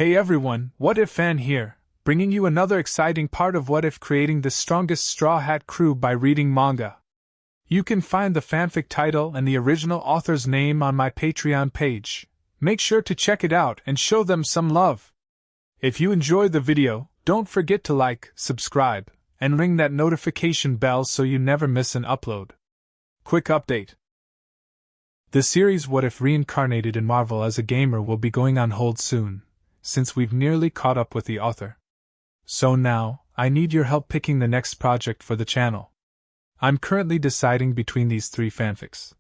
Hey everyone, What If Fan here, bringing you another exciting part of What If creating the strongest Straw Hat crew by reading manga. You can find the fanfic title and the original author's name on my Patreon page. Make sure to check it out and show them some love. If you enjoyed the video, don't forget to like, subscribe, and ring that notification bell so you never miss an upload. Quick update. The series What If Reincarnated in Marvel as a Gamer will be going on hold soon, since we've nearly caught up with the author. So now, I need your help picking the next project for the channel. I'm currently deciding between these three fanfics.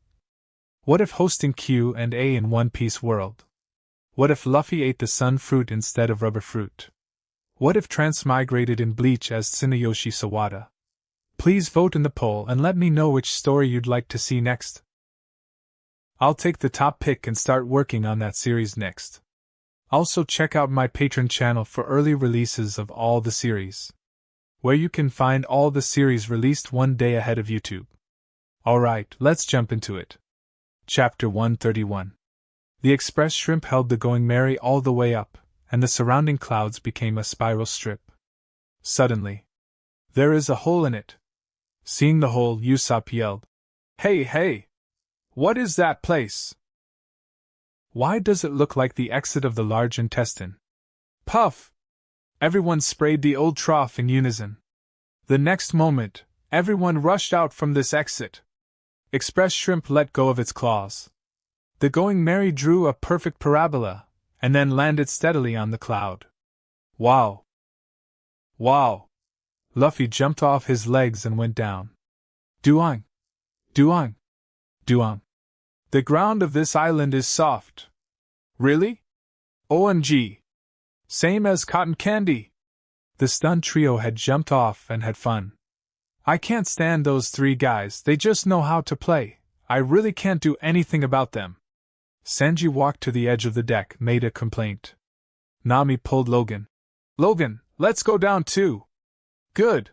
What if hosting Q&A in One Piece world? What if Luffy ate the sun fruit instead of rubber fruit? What if Transmigrated in Bleach as Tsunayoshi Sawada? Please vote in the poll and let me know which story you'd like to see next. I'll take the top pick and start working on that series next. Also check out my Patreon channel for early releases of all the series, where you can find all the series released one day ahead of YouTube. Alright, let's jump into it. Chapter 131. The express shrimp held the Going Merry all the way up, and the surrounding clouds became a spiral strip. Suddenly, there is a hole in it. Seeing the hole, Usopp yelled, "Hey, hey! What is that place? Why does it look like the exit of the large intestine?" Puff! Everyone sprayed the old trough in unison. The next moment, everyone rushed out from this exit. Express Shrimp let go of its claws. The Going Merry drew a perfect parabola, and then landed steadily on the cloud. Wow! Wow! Luffy jumped off his legs and went down. Duang! Duang! Duang! The ground of this island is soft. Really? OMG! Same as cotton candy! The stunned trio had jumped off and had fun. I can't stand those three guys, they just know how to play. I really can't do anything about them. Sanji walked to the edge of the deck, made a complaint. Nami pulled Logan. Logan, let's go down too. Good.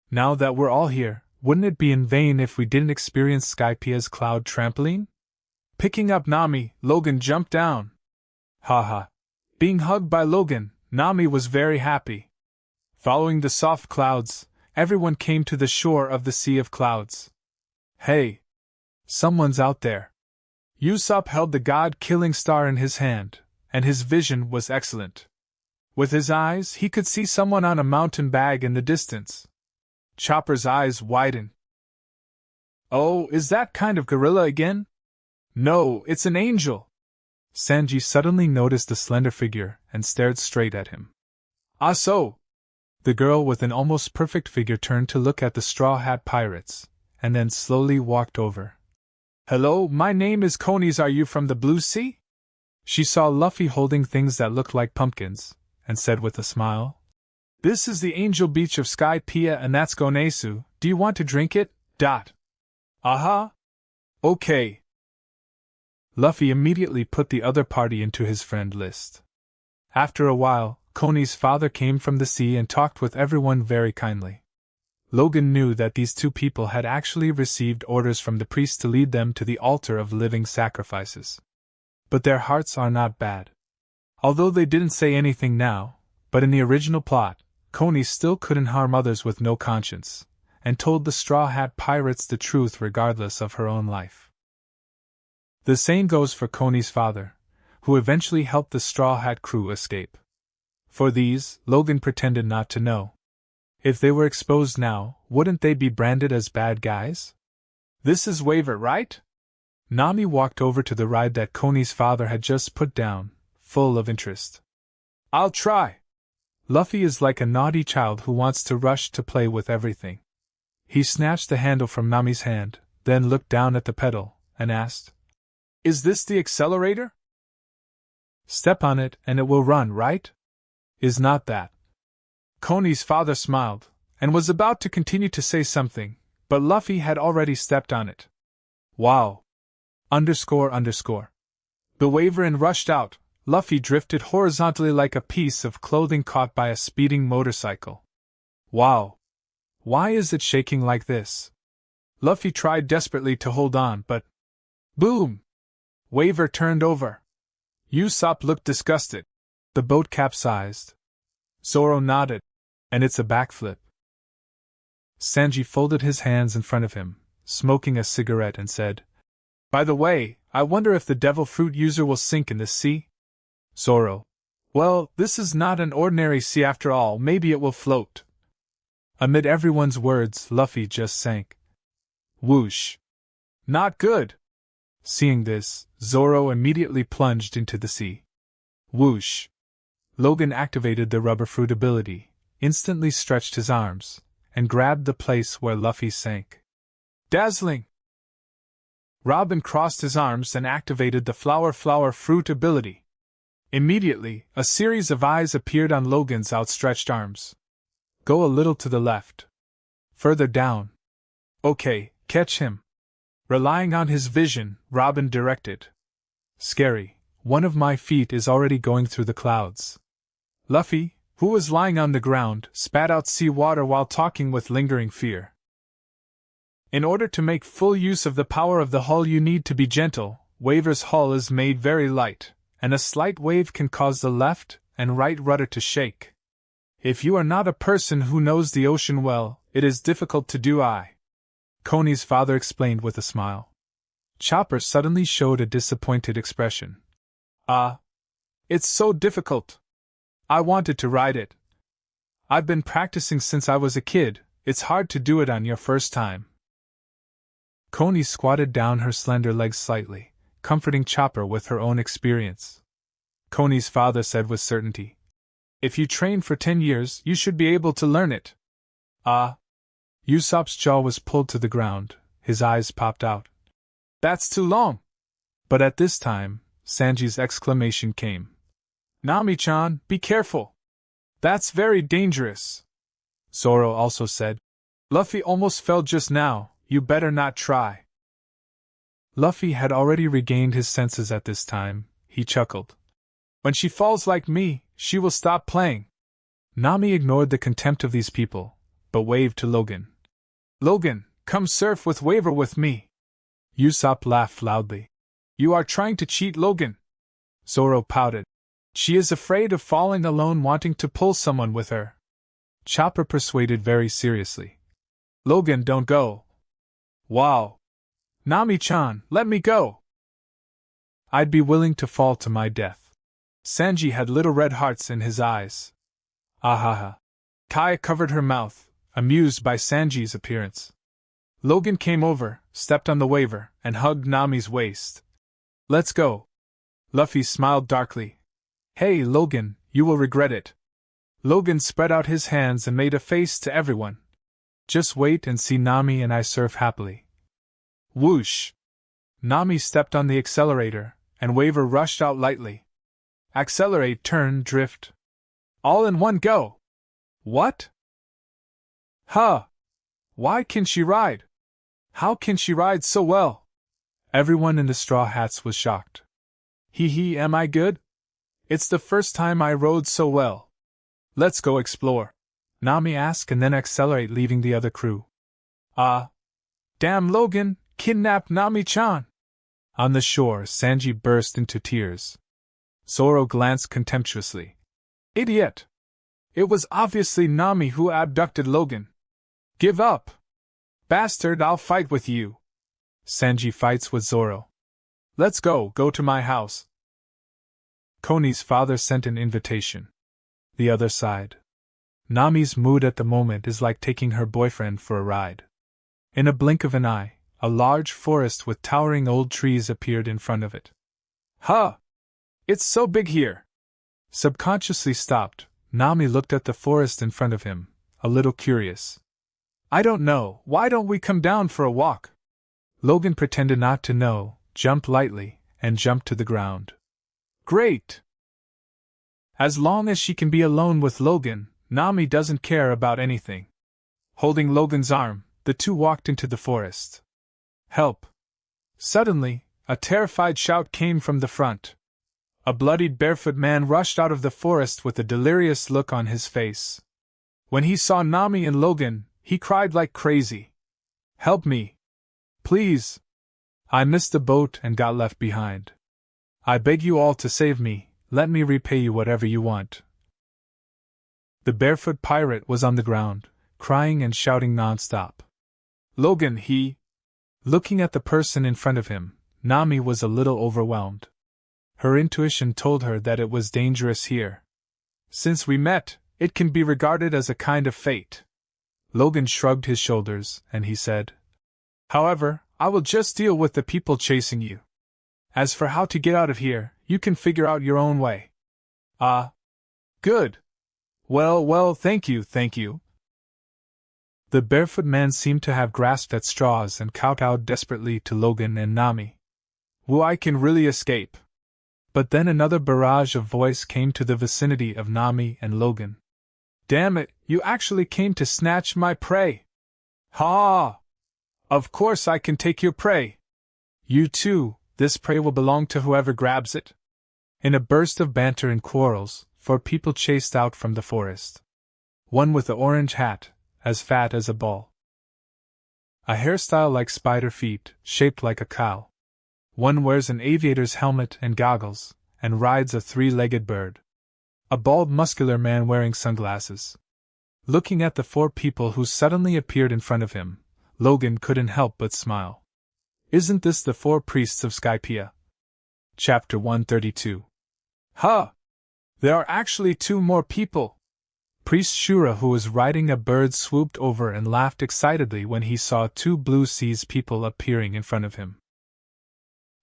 Now that we're all here, wouldn't it be in vain if we didn't experience Skypia's cloud trampoline? Picking up Nami, Logan jumped down. Haha. Being hugged by Logan, Nami was very happy. Following the soft clouds, everyone came to the shore of the Sea of Clouds. Hey! Someone's out there. Usopp held the god-killing star in his hand, and his vision was excellent. With his eyes, he could see someone on a mountain bag in the distance. Chopper's eyes widened. Oh, is that kind of gorilla again? No, it's an angel. Sanji suddenly noticed the slender figure and stared straight at him. Ah so! The girl with an almost perfect figure turned to look at the Straw Hat Pirates, and then slowly walked over. Hello, my name is Conies, are you from the Blue Sea? She saw Luffy holding things that looked like pumpkins, and said with a smile, "This is the Angel Beach of Skypiea and that's Gonesu, do you want to drink it? Aha! Okay." Luffy immediately put the other party into his friend list. After a while, Coney's father came from the sea and talked with everyone very kindly. Logan knew that these two people had actually received orders from the priest to lead them to the altar of living sacrifices. But their hearts are not bad. Although they didn't say anything now, but in the original plot, Coney still couldn't harm others with no conscience, and told the Straw Hat Pirates the truth regardless of her own life. The same goes for Coney's father, who eventually helped the Straw Hat crew escape. For these, Logan pretended not to know. If they were exposed now, wouldn't they be branded as bad guys? This is Waver, right? Nami walked over to the ride that Coney's father had just put down, full of interest. I'll try. Luffy is like a naughty child who wants to rush to play with everything. He snatched the handle from Nami's hand, then looked down at the pedal, and asked, "Is this the accelerator?" "Step on it and it will run, right? Is not that?" Coney's father smiled, and was about to continue to say something, but Luffy had already stepped on it. Wow! The Waverin rushed out. Luffy drifted horizontally like a piece of clothing caught by a speeding motorcycle. Wow! Why is it shaking like this? Luffy tried desperately to hold on, but... Boom! Waver turned over. Usopp looked disgusted. The boat capsized. Zoro nodded. And it's a backflip. Sanji folded his hands in front of him, smoking a cigarette, and said, By the way, I wonder if the devil fruit user will sink in the sea? Zoro. Well, this is not an ordinary sea after all, maybe it will float. Amid everyone's words, Luffy just sank. Whoosh. Not good. Seeing this, Zoro immediately plunged into the sea. Whoosh. Logan activated the rubber fruit ability, instantly stretched his arms, and grabbed the place where Luffy sank. Dazzling! Robin crossed his arms and activated the flower fruit ability. Immediately, a series of eyes appeared on Logan's outstretched arms. Go a little to the left. Further down. Okay, catch him. Relying on his vision, Robin directed. Scary, one of my feet is already going through the clouds. Luffy, who was lying on the ground, spat out sea water while talking with lingering fear. In order to make full use of the power of the hull, you need to be gentle. Waver's hull is made very light, and a slight wave can cause the left and right rudder to shake. If you are not a person who knows the ocean well, it is difficult to do. Coney's father explained with a smile. Chopper suddenly showed a disappointed expression. It's so difficult. I wanted to ride it. I've been practicing since I was a kid, it's hard to do it on your first time. Coney squatted down her slender legs slightly, comforting Chopper with her own experience. Coney's father said with certainty. If you train for 10 years, you should be able to learn it. Usopp's jaw was pulled to the ground, his eyes popped out. That's too long! But at this time, Sanji's exclamation came. Nami-chan, be careful! That's very dangerous! Zoro also said. Luffy almost fell just now, you better not try. Luffy had already regained his senses at this time, he chuckled. When she falls like me, she will stop playing. Nami ignored the contempt of these people, but waved to Logan. Logan, come surf with Waver with me. Usopp laughed loudly. You are trying to cheat Logan. Zoro pouted. She is afraid of falling alone, wanting to pull someone with her. Chopper persuaded very seriously. Logan, don't go. Wow. Nami-chan, let me go. I'd be willing to fall to my death. Sanji had little red hearts in his eyes. Ahaha. Kaya covered her mouth, amused by Sanji's appearance. Logan came over, stepped on the Waver, and hugged Nami's waist. Let's go. Luffy smiled darkly. Hey, Logan, you will regret it. Logan spread out his hands and made a face to everyone. Just wait and see Nami and I surf happily. Whoosh! Nami stepped on the accelerator, and Waver rushed out lightly. Accelerate, turn, drift. All in one go! What? Huh! Why can she ride? How can she ride so well? Everyone in the straw hats was shocked. Hee, am I good? It's the first time I rode so well. Let's go explore. Nami asked and then accelerate, leaving the other crew. Damn, Logan, kidnapped Nami-chan. On the shore, Sanji burst into tears. Zoro glanced contemptuously. Idiot! It was obviously Nami who abducted Logan. Give up! Bastard, I'll fight with you. Sanji fights with Zoro. Let's go to my house. Coney's father sent an invitation. The other side. Nami's mood at the moment is like taking her boyfriend for a ride. In a blink of an eye, a large forest with towering old trees appeared in front of it. Huh! It's so big here! Subconsciously stopped, Nami looked at the forest in front of him, a little curious. I don't know, why don't we come down for a walk? Logan pretended not to know, jumped lightly, and jumped to the ground. Great! As long as she can be alone with Logan, Nami doesn't care about anything. Holding Logan's arm, the two walked into the forest. Help! Suddenly, a terrified shout came from the front. A bloodied barefoot man rushed out of the forest with a delirious look on his face. When he saw Nami and Logan, he cried like crazy. Help me! Please! I missed the boat and got left behind. I beg you all to save me, let me repay you whatever you want. The barefoot pirate was on the ground, crying and shouting non-stop. Logan, he... Looking at the person in front of him, Nami was a little overwhelmed. Her intuition told her that it was dangerous here. Since we met, it can be regarded as a kind of fate. Logan shrugged his shoulders, and he said, However, I will just deal with the people chasing you. As for how to get out of here, you can figure out your own way. Ah. Good. Well, thank you. The barefoot man seemed to have grasped at straws and kowtowed desperately to Logan and Nami. Woo, I can really escape. But then another barrage of voice came to the vicinity of Nami and Logan. Damn it, you actually came to snatch my prey. Ha! Of course I can take your prey. You too, this prey will belong to whoever grabs it. In a burst of banter and quarrels, 4 people chased out from the forest. One with an orange hat, as fat as a ball. A hairstyle like spider feet, shaped like a cow. One wears an aviator's helmet and goggles, and rides a 3-legged bird. A bald muscular man wearing sunglasses. Looking at the 4 people who suddenly appeared in front of him, Logan couldn't help but smile. Isn't this the 4 priests of Skypiea? Chapter 132. Huh! There are actually 2 more people! Priest Shura, who was riding a bird, swooped over and laughed excitedly when he saw 2 Blue Seas people appearing in front of him.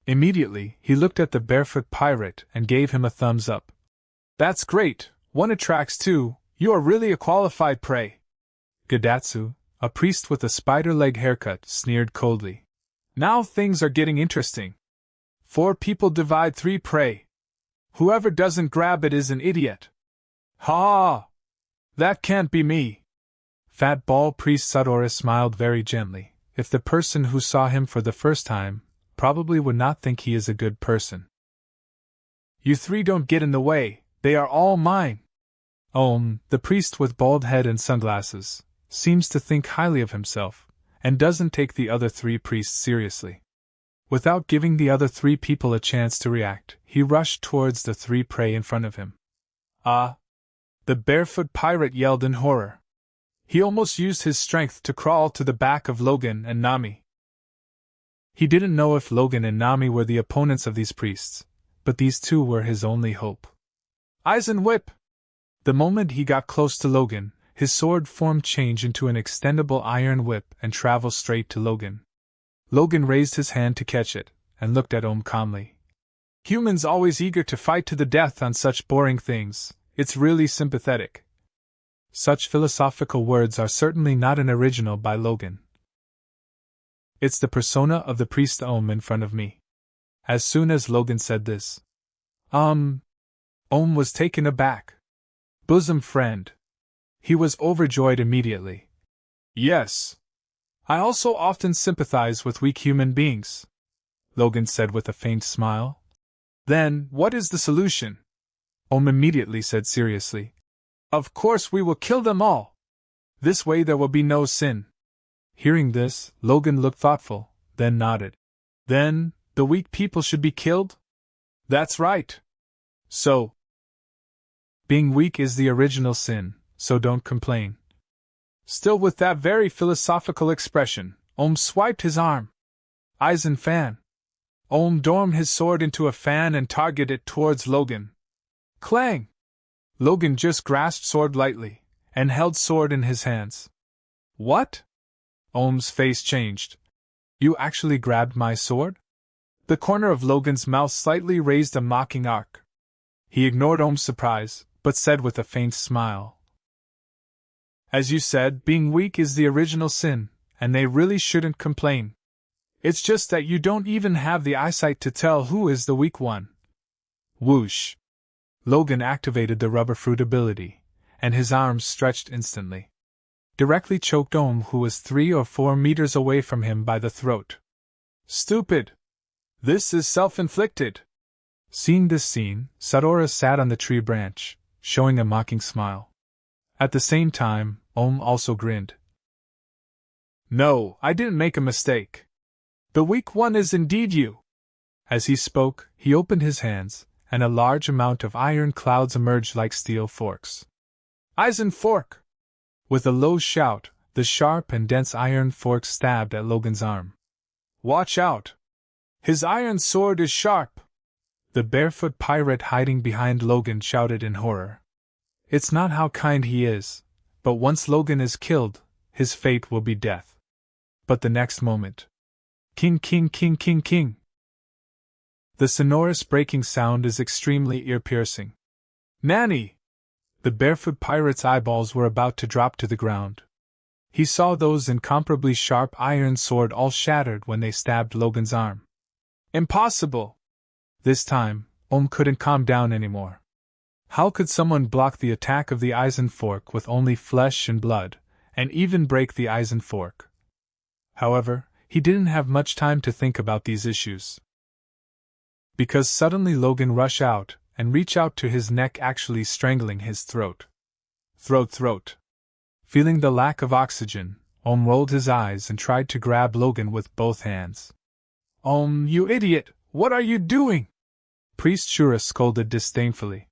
Immediately, he looked at the barefoot pirate and gave him a thumbs up. That's great, 1 attracts 2, you are really a qualified prey. Gadatsu, a priest with a spider leg haircut, sneered coldly. Now things are getting interesting. 4 people divide 3 prey. Whoever doesn't grab it is an idiot. Ha! That can't be me. Fat bald priest Sawada smiled very gently. If the person who saw him for the first time probably would not think he is a good person. You 3 don't get in the way, they are all mine. The priest with bald head and sunglasses seems to think highly of himself, and doesn't take the other 3 priests seriously. Without giving the other 3 people a chance to react, he rushed towards the 3 prey in front of him. Ah! The barefoot pirate yelled in horror. He almost used his strength to crawl to the back of Logan and Nami. He didn't know if Logan and Nami were the opponents of these priests, but these 2 were his only hope. Eisen whip! The moment he got close to Logan, his sword form changed into an extendable iron whip and traveled straight to Logan. Logan raised his hand to catch it, and looked at calmly. Humans always eager to fight to the death on such boring things, it's really sympathetic. Such philosophical words are certainly not an original by Logan. It's the persona of the priest in front of me. As soon as Logan said this, was taken aback. Bosom friend. He was overjoyed immediately. Yes. I also often sympathize with weak human beings, Logan said with a faint smile. Then, what is the solution? Immediately said seriously. Of course we will kill them all. This way there will be no sin. Hearing this, Logan looked thoughtful, then nodded. Then, the weak people should be killed? That's right. So, being weak is the original sin, so don't complain. Still with that very philosophical expression, swiped his arm. Eisen fan. Dormed his sword into a fan and targeted it towards Logan. Clang! Logan just grasped sword lightly, and held sword in his hands. What? Ohm's face changed. You actually grabbed my sword? The corner of Logan's mouth slightly raised a mocking arc. He ignored Ohm's surprise, but said with a faint smile. As you said, being weak is the original sin, and they really shouldn't complain. It's just that you don't even have the eyesight to tell who is the weak one. Whoosh! Logan activated the rubber fruit ability, and his arms stretched instantly. Directly choked Ohm, who was 3 or 4 meters away from him, by the throat. Stupid! This is self-inflicted! Seeing this scene, Sawada sat on the tree branch, showing a mocking smile. At the same time, Ohm also grinned. No, I didn't make a mistake. The weak one is indeed you. As he spoke, he opened his hands, and a large amount of iron clouds emerged like steel forks. Eisen fork! With a low shout, the sharp and dense iron fork stabbed at Logan's arm. Watch out! His iron sword is sharp! The barefoot pirate hiding behind Logan shouted in horror. It's not how kind he is, but once Logan is killed, his fate will be death. But the next moment. King, king, king, king, king! The sonorous breaking sound is extremely ear-piercing. Nanny! The barefoot pirate's eyeballs were about to drop to the ground. He saw those incomparably sharp iron sword all shattered when they stabbed Logan's arm. Impossible! This time, couldn't calm down anymore. How could someone block the attack of the Eisen fork with only flesh and blood, and even break the Eisen fork? However, he didn't have much time to think about these issues. Because suddenly Logan rushed out and reached out to his neck, actually strangling his throat. Throat. Feeling the lack of oxygen, rolled his eyes and tried to grab Logan with both hands. You idiot, what are you doing? Priest Shura scolded disdainfully.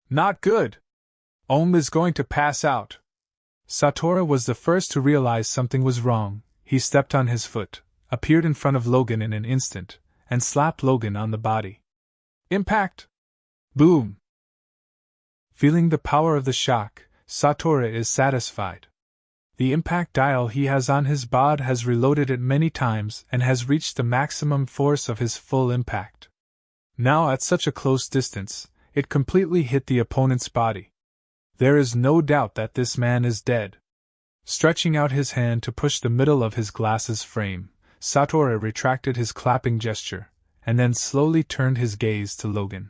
Not good. Is going to pass out. Satoru was the first to realize something was wrong. He stepped on his foot, appeared in front of Logan in an instant, and slapped Logan on the body. Impact! Boom! Feeling the power of the shock, Satoru is satisfied. The impact dial he has on his bod has reloaded it many times and has reached the maximum force of his full impact. Now at such a close distance, it completely hit the opponent's body. There is no doubt that this man is dead. Stretching out his hand to push the middle of his glasses frame, Satoru retracted his clapping gesture, and then slowly turned his gaze to Logan.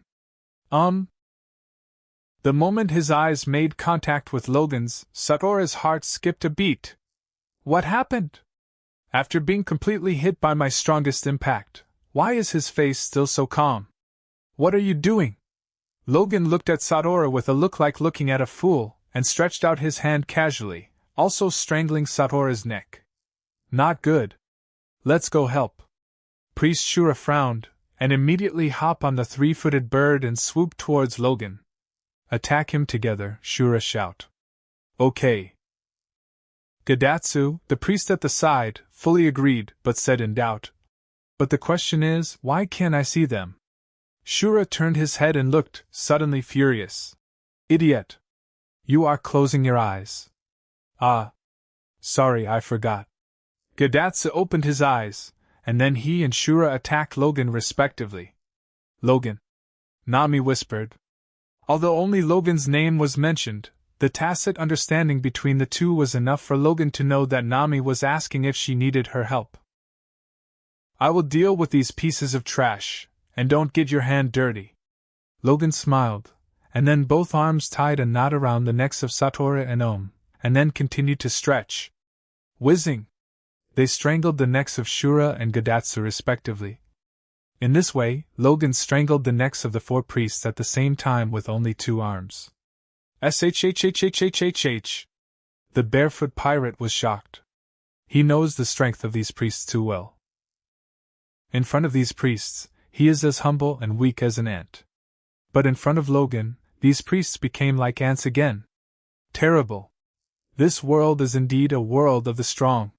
The moment his eyes made contact with Logan's, Satoru's heart skipped a beat. What happened? After being completely hit by my strongest impact, why is his face still so calm? What are you doing? Logan looked at Satoru with a look like looking at a fool, and stretched out his hand casually, also strangling Satoru's neck. Not good. Let's go help. Priest Shura frowned, and immediately hopped on the three-footed bird and swooped towards Logan. Attack him together, Shura shout. Okay. Gadatsu, the priest at the side, fully agreed, but said in doubt. But the question is, why can't I see them? Shura turned his head and looked, suddenly furious. Idiot! You are closing your eyes. Ah. Sorry, I forgot. Gadatsu opened his eyes, and then he and Shura attacked Logan respectively. Logan. Nami whispered. Although only Logan's name was mentioned, the tacit understanding between the two was enough for Logan to know that Nami was asking if she needed her help. I will deal with these pieces of trash, and don't get your hand dirty. Logan smiled, and then both arms tied a knot around the necks of Satoru and and then continued to stretch. Whizzing! They strangled the necks of Shura and Gadatsu respectively. In this way, Logan strangled the necks of the four priests at the same time with only two arms. SHHHHHHH! The barefoot pirate was shocked. He knows the strength of these priests too well. In front of these priests, he is as humble and weak as an ant. But in front of Logan, these priests became like ants again. Terrible. This world is indeed a world of the strong.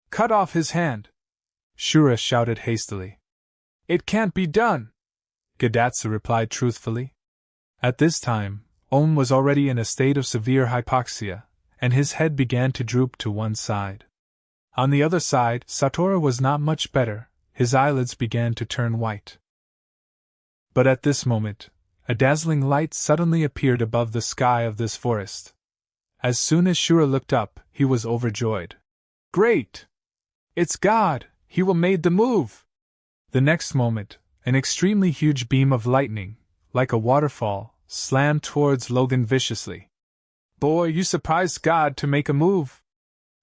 Cut off his hand! Shura shouted hastily. It can't be done! Gadatsu replied truthfully. At this time, was already in a state of severe hypoxia, and his head began to droop to one side. On the other side, Satoru was not much better, his eyelids began to turn white. But at this moment, a dazzling light suddenly appeared above the sky of this forest. As soon as Shura looked up, he was overjoyed. Great! It's God! He will made the move! The next moment, an extremely huge beam of lightning, like a waterfall, slammed towards Logan viciously. Boy, you surprised God to make a move.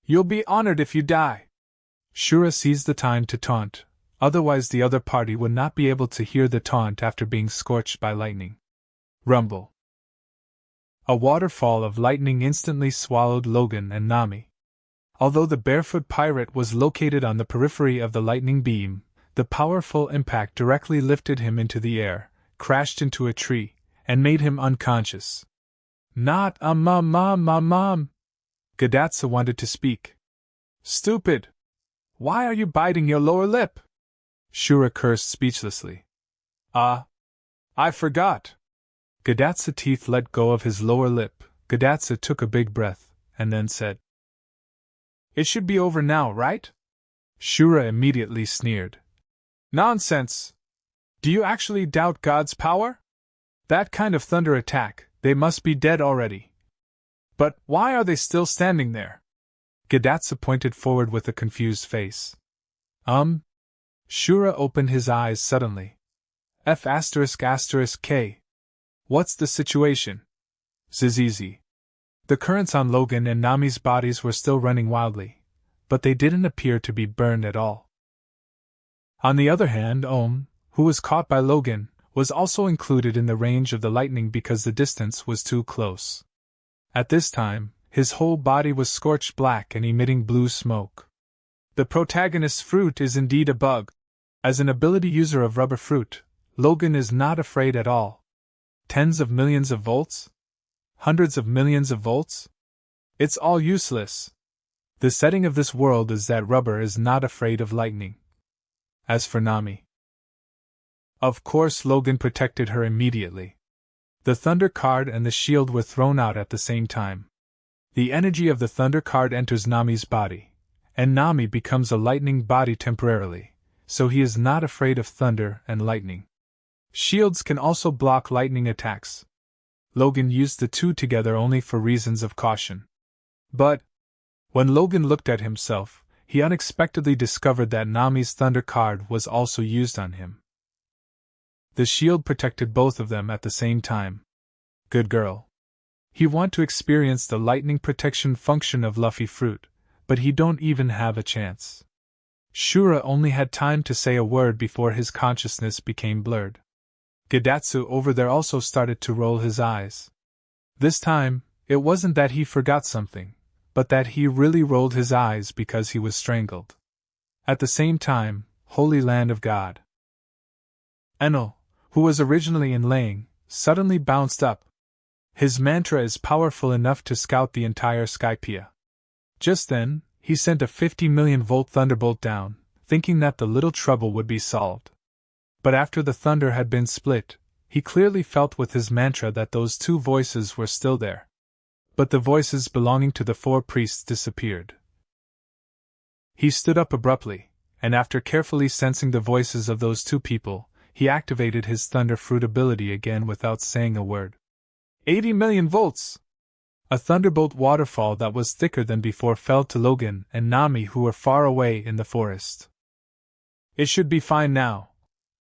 You'll be honored if you die. Shura seized the time to taunt, otherwise the other party would not be able to hear the taunt after being scorched by lightning. Rumble. A waterfall of lightning instantly swallowed Logan and Nami. Although the barefoot pirate was located on the periphery of the lightning beam, the powerful impact directly lifted him into the air, crashed into a tree, and made him unconscious. Not mom. Gadatsu wanted to speak. Stupid! Why are you biting your lower lip? Shura cursed speechlessly. I forgot. Gadatsu's teeth let go of his lower lip. Gadatsu took a big breath, and then said, It should be over now, right? Shura immediately sneered. Nonsense! Do you actually doubt God's power? That kind of thunder attack, they must be dead already. But why are they still standing there? Gadatsu pointed forward with a confused face. Shura opened his eyes suddenly. F***K. What's the situation? Zizizi. The currents on Logan and Nami's bodies were still running wildly, but they didn't appear to be burned at all. On the other hand, who was caught by Logan, was also included in the range of the lightning because the distance was too close. At this time, his whole body was scorched black and emitting blue smoke. The protagonist's fruit is indeed a bug. As an ability user of rubber fruit, Logan is not afraid at all. Tens of millions of volts? Hundreds of millions of volts? It's all useless. The setting of this world is that rubber is not afraid of lightning. As for Nami, of course Logan protected her immediately. The Thunder card and the shield were thrown out at the same time. The energy of the Thunder card enters Nami's body, and Nami becomes a lightning body temporarily, so he is not afraid of thunder and lightning. Shields can also block lightning attacks. Logan used the two together only for reasons of caution. But when Logan looked at himself, he unexpectedly discovered that Nami's Thunder card was also used on him. The shield protected both of them at the same time. Good girl. He want to experience the lightning protection function of Luffy fruit, but he don't even have a chance. Shura only had time to say a word before his consciousness became blurred. Gadatsu over there also started to roll his eyes. This time, it wasn't that he forgot something, but that he really rolled his eyes because he was strangled. At the same time, Holy Land of God. Enel, who was originally in Laying, suddenly bounced up. His mantra is powerful enough to scout the entire Skypiea. Just then, he sent a 50 million volt thunderbolt down, thinking that the little trouble would be solved. But after the thunder had been split, he clearly felt with his mantra that those two voices were still there. But the voices belonging to the four priests disappeared. He stood up abruptly, and after carefully sensing the voices of those two people, he activated his Thunder Fruit ability again without saying a word. 80 million volts! A thunderbolt waterfall that was thicker than before fell to Logan and Nami, who were far away in the forest. It should be fine now.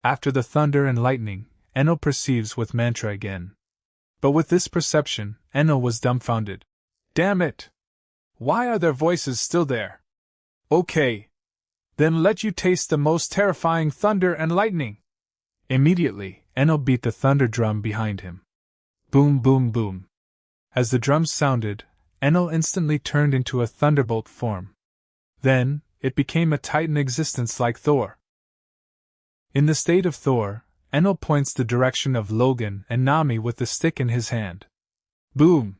After the thunder and lightning, Enel perceives with mantra again. But with this perception, Enel was dumbfounded. Damn it! Why are their voices still there? Okay. Then let you taste the most terrifying thunder and lightning! Immediately, Enel beat the thunder drum behind him. Boom, boom, boom. As the drums sounded, Enel instantly turned into a thunderbolt form. Then, it became a titan existence like Thor. In the state of Thor, Enel points the direction of Logan and Nami with the stick in his hand. Boom!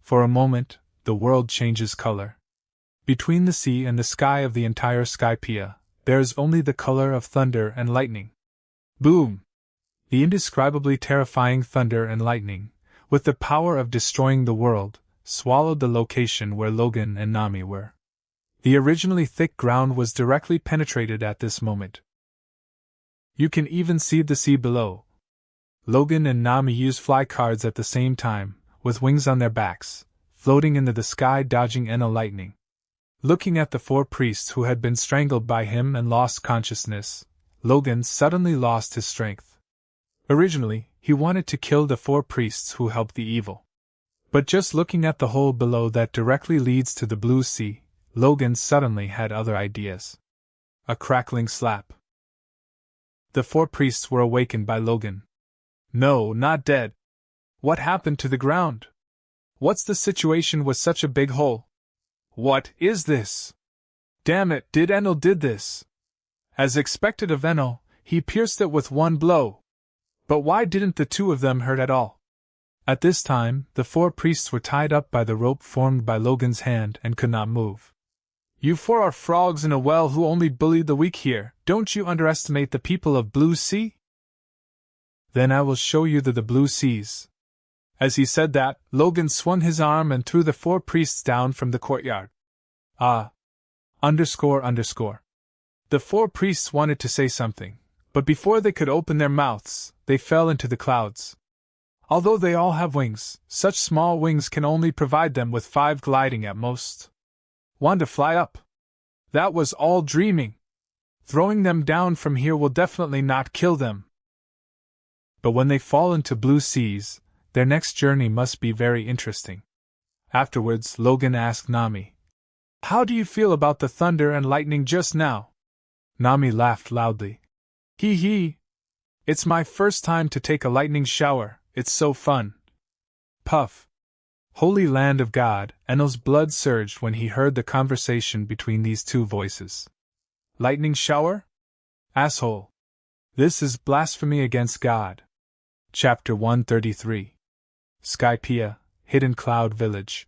For a moment, the world changes color. Between the sea and the sky of the entire Skypiea, there is only the color of thunder and lightning. Boom! The indescribably terrifying thunder and lightning, with the power of destroying the world, swallowed the location where Logan and Nami were. The originally thick ground was directly penetrated at this moment. You can even see the sea below. Logan and Nami use fly cards at the same time, with wings on their backs, floating into the sky dodging Enel lightning. Looking at the four priests who had been strangled by him and lost consciousness, Logan suddenly lost his strength. Originally, he wanted to kill the four priests who helped the evil. But just looking at the hole below that directly leads to the blue sea, Logan suddenly had other ideas. A crackling slap. The four priests were awakened by Logan. No, not dead. What happened to the ground? What's the situation with such a big hole? What is this? Damn it, did Enel did this? As expected of Enel, he pierced it with one blow. But why didn't the two of them hurt at all? At this time, the four priests were tied up by the rope formed by Logan's hand and could not move. You four are frogs in a well who only bully the weak here. Don't you underestimate the people of Blue Sea? Then I will show you the Blue Seas. As he said that, Logan swung his arm and threw the four priests down from the courtyard. The four priests wanted to say something, but before they could open their mouths, they fell into the clouds. Although they all have wings, such small wings can only provide them with 5 gliding at most. Want to fly up? That was all dreaming. Throwing them down from here will definitely not kill them. But when they fall into Blue Seas, their next journey must be very interesting. Afterwards, Logan asked Nami, "How do you feel about the thunder and lightning just now?" Nami laughed loudly. Hee hee. It's my first time to take a lightning shower, it's so fun. Puff. Holy land of God, Enel's blood surged when he heard the conversation between these two voices. Lightning shower? Asshole. This is blasphemy against God. Chapter 133. Skypiea, Hidden Cloud Village.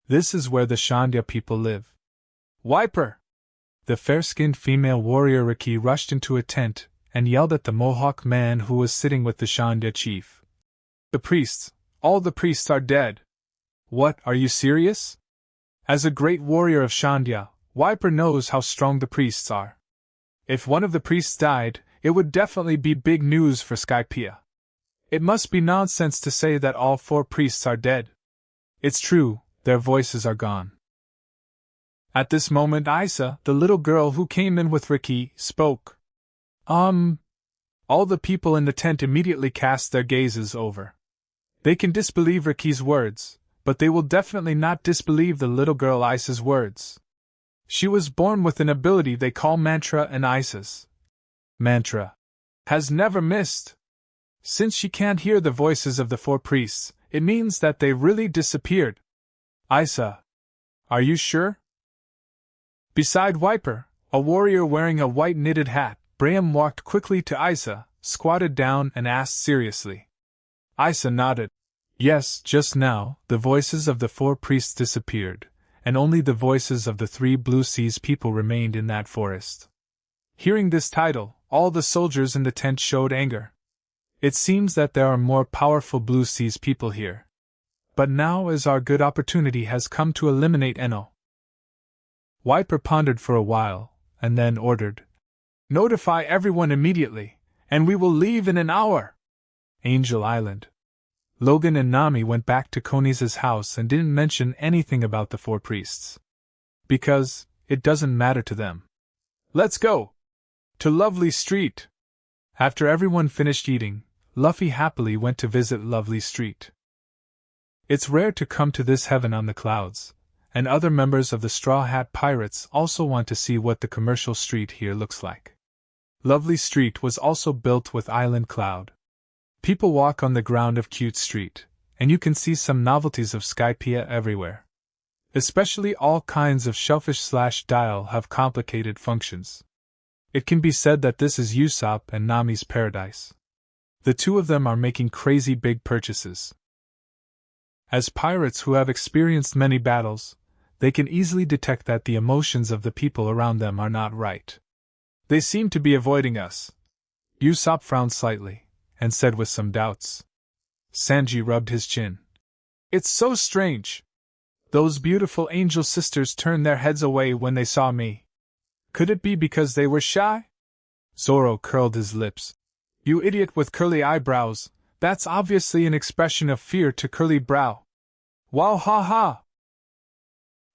This is where the Shandya people live. Wiper! The fair-skinned female warrior Riki rushed into a tent and yelled at the Mohawk man who was sitting with the Shandya chief. The priests, all the priests are dead. What, are you serious? As a great warrior of Shandya, Wiper knows how strong the priests are. If one of the priests died, it would definitely be big news for Skypiea. It must be nonsense to say that all 4 priests are dead. It's true, their voices are gone. At this moment Isa, the little girl who came in with Riki, spoke. All the people in the tent immediately cast their gazes over. They can disbelieve Riki's words, but they will definitely not disbelieve the little girl Isa's words. She was born with an ability they call mantra, and Isa's mantra has never missed. Since she can't hear the voices of the 4 priests, it means that they really disappeared. Isa, are you sure? Beside Wiper, a warrior wearing a white knitted hat, Braham walked quickly to Isa, squatted down and asked seriously. Isa nodded. Yes, just now, the voices of the 4 priests disappeared, and only the voices of the 3 Blue Seas people remained in that forest. Hearing this title, all the soldiers in the tent showed anger. It seems that there are more powerful Blue Seas people here. But now is our good opportunity has come to eliminate Enel. Wiper pondered for a while, and then ordered, "Notify everyone immediately, and we will leave in an hour." Angel Island. Logan and Nami went back to Koniza's house and didn't mention anything about the 4 priests. Because, it doesn't matter to them. Let's go! To Lovely Street! After everyone finished eating, Luffy happily went to visit Lovely Street. It's rare to come to this heaven on the clouds, and other members of the Straw Hat Pirates also want to see what the commercial street here looks like. Lovely Street was also built with Island Cloud. People walk on the ground of Cute Street, and you can see some novelties of Skypiea everywhere. Especially all kinds of shellfish/dial have complicated functions. It can be said that this is Usopp and Nami's paradise. The two of them are making crazy big purchases. As pirates who have experienced many battles, they can easily detect that the emotions of the people around them are not right. They seem to be avoiding us. Usopp frowned slightly, and said with some doubts. Sanji rubbed his chin. It's so strange. Those beautiful angel sisters turned their heads away when they saw me. Could it be because they were shy? Zoro curled his lips. You idiot with curly eyebrows, that's obviously an expression of fear to curly brow. Wow ha ha!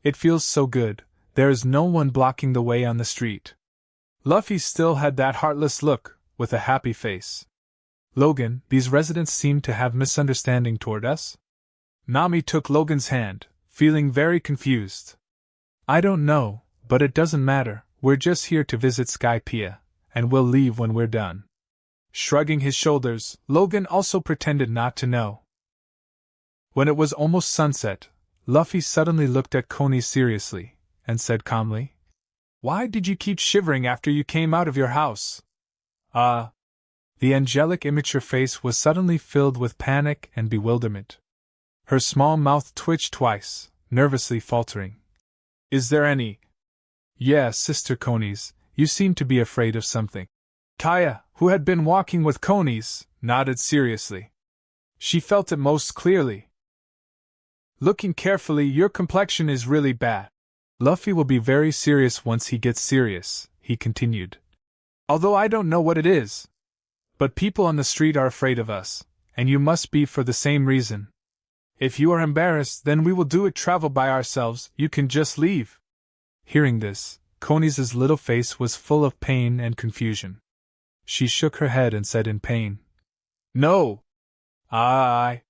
It feels so good, there is no one blocking the way on the street. Luffy still had that heartless look, with a happy face. Logan, these residents seem to have misunderstanding toward us? Nami took Logan's hand, feeling very confused. I don't know, but it doesn't matter, we're just here to visit Skypiea, and we'll leave when we're done. Shrugging his shoulders, Logan also pretended not to know. When it was almost sunset, Luffy suddenly looked at Coney seriously, and said calmly, Why did you keep shivering after you came out of your house? The angelic immature face was suddenly filled with panic and bewilderment. Her small mouth twitched twice, nervously faltering. Is there any? Yeah, Sister Conies, you seem to be afraid of something. Kaya, who had been walking with Conies, nodded seriously. She felt it most clearly. Looking carefully, your complexion is really bad. Luffy will be very serious once he gets serious, he continued. Although I don't know what it is. But people on the street are afraid of us, and you must be for the same reason. If you are embarrassed, then we will do it travel by ourselves, you can just leave. Hearing this, Conies' little face was full of pain and confusion. She shook her head and said in pain. No! Hey!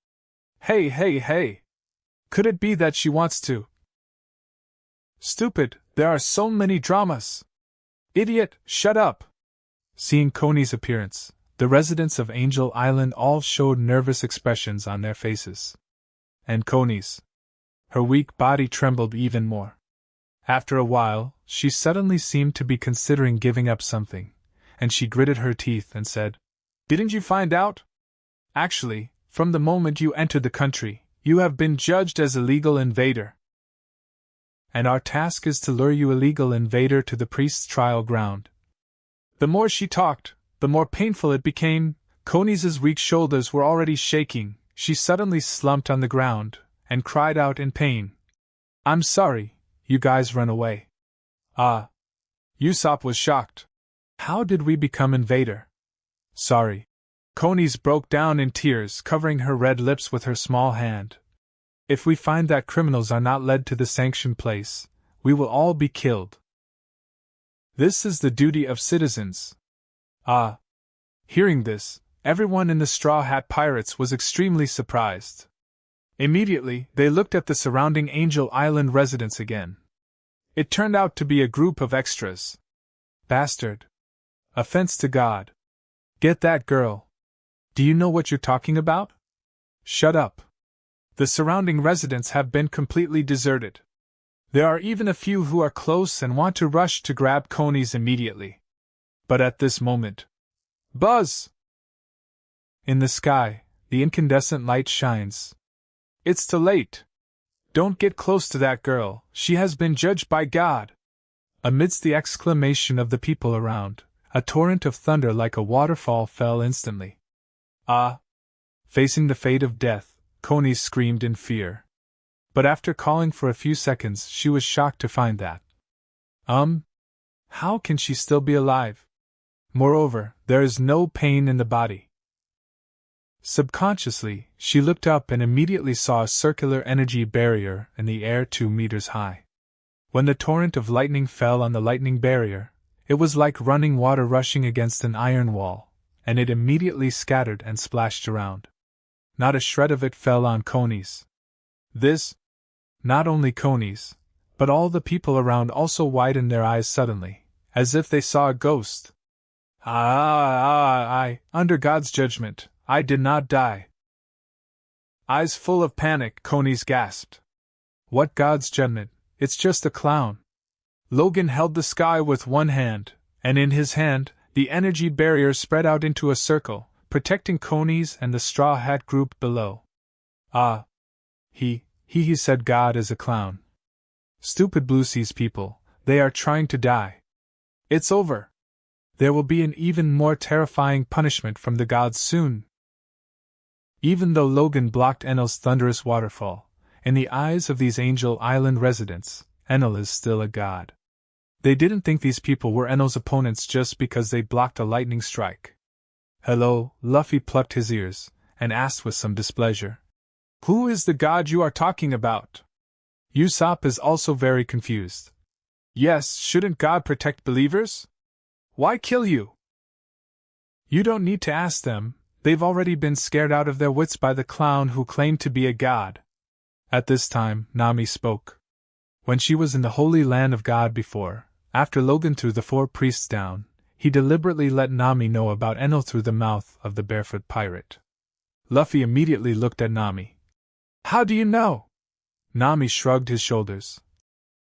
Could it be that she wants to? Stupid, there are so many dramas! Idiot, shut up! Seeing Conies' appearance, the residents of Angel Island all showed nervous expressions on their faces. And Conies. Her weak body trembled even more. After a while, she suddenly seemed to be considering giving up something, and she gritted her teeth and said, Didn't you find out? Actually, from the moment you entered the country, you have been judged as a legal invader. And our task is to lure you illegal invader to the priest's trial ground. The more she talked, the more painful it became. Conies' weak shoulders were already shaking. She suddenly slumped on the ground and cried out in pain. I'm sorry, you guys run away. Usopp was shocked. How did we become invader? Sorry. Conies broke down in tears, covering her red lips with her small hand. If we find that criminals are not led to the sanctioned place, we will all be killed. This is the duty of citizens. Hearing this, everyone in the Straw Hat Pirates was extremely surprised. Immediately, they looked at the surrounding Angel Island residents again. It turned out to be a group of extras. Bastard. Offense to God. Get that girl. Do you know what you're talking about? Shut up. The surrounding residents have been completely deserted. There are even a few who are close and want to rush to grab Conies immediately. But at this moment, buzz! In the sky, the incandescent light shines. It's too late. Don't get close to that girl, she has been judged by God. Amidst the exclamation of the people around, a torrent of thunder like a waterfall fell instantly. Facing the fate of death, Conies screamed in fear. But after calling for a few seconds, she was shocked to find that. How can she still be alive? Moreover, there is no pain in the body. Subconsciously, she looked up and immediately saw a circular energy barrier in the air 2 meters high. When the torrent of lightning fell on the lightning barrier, it was like running water rushing against an iron wall, and it immediately scattered and splashed around. Not a shred of it fell on Conies. This, not only Conies, but all the people around also widened their eyes suddenly, as if they saw a ghost. Under God's judgment, I did not die. Eyes full of panic, Conies gasped. What God's judgment? It's just a clown. Logan held the sky with one hand, and in his hand, the energy barrier spread out into a circle, protecting Conies and the Straw Hat group below. He said God is a clown. Stupid Blue Seas people, they are trying to die. It's over. There will be an even more terrifying punishment from the gods soon. Even though Logan blocked Enel's thunderous waterfall, in the eyes of these Angel Island residents, Enel is still a god. They didn't think these people were Enel's opponents just because they blocked a lightning strike. Hello, Luffy plucked his ears, and asked with some displeasure. Who is the god you are talking about? Usopp is also very confused. Yes, shouldn't God protect believers? Why kill you? You don't need to ask them, they've already been scared out of their wits by the clown who claimed to be a god. At this time, Nami spoke. When she was in the Holy Land of God before, after Logan threw the 4 priests down, he deliberately let Nami know about Enel through the mouth of the barefoot pirate. Luffy immediately looked at Nami. How do you know? Nami shrugged his shoulders.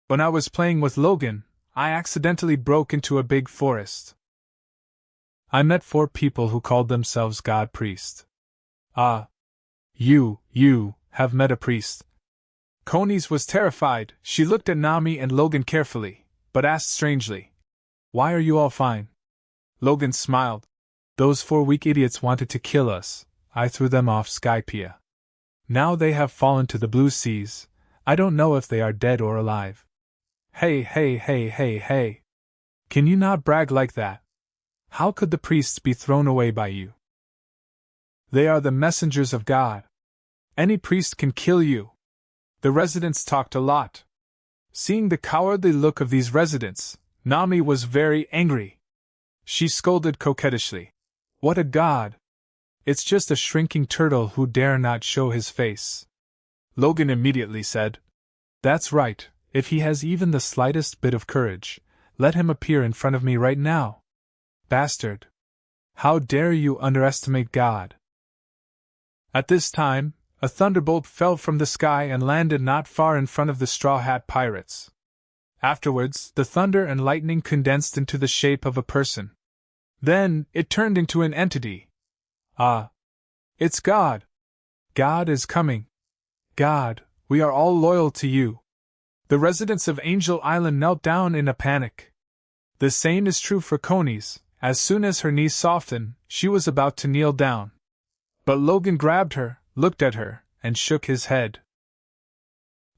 When I was playing with Logan, I accidentally broke into a big forest. I met 4 people who called themselves God Priest. Ah. You have met a priest. Konis was terrified. She looked at Nami and Logan carefully, but asked strangely, "Why are you all fine?" Logan smiled. "Those 4 weak idiots wanted to kill us. I threw them off Skypiea. Now they have fallen to the blue seas. I don't know if they are dead or alive." Hey. Can you not brag like that? How could the priests be thrown away by you? They are the messengers of God. Any priest can kill you. The residents talked a lot. Seeing the cowardly look of these residents, Nami was very angry. She scolded coquettishly. "What a god! It's just a shrinking turtle who dare not show his face." Logan immediately said, "That's right, if he has even the slightest bit of courage, let him appear in front of me right now. Bastard! How dare you underestimate God?" At this time, a thunderbolt fell from the sky and landed not far in front of the Straw Hat Pirates. Afterwards, the thunder and lightning condensed into the shape of a person. Then, it turned into an entity. Ah! It's God! God is coming! God, we are all loyal to you! The residents of Angel Island knelt down in a panic. The same is true for Konis. As soon as her knees softened, she was about to kneel down. But Logan grabbed her, looked at her, and shook his head.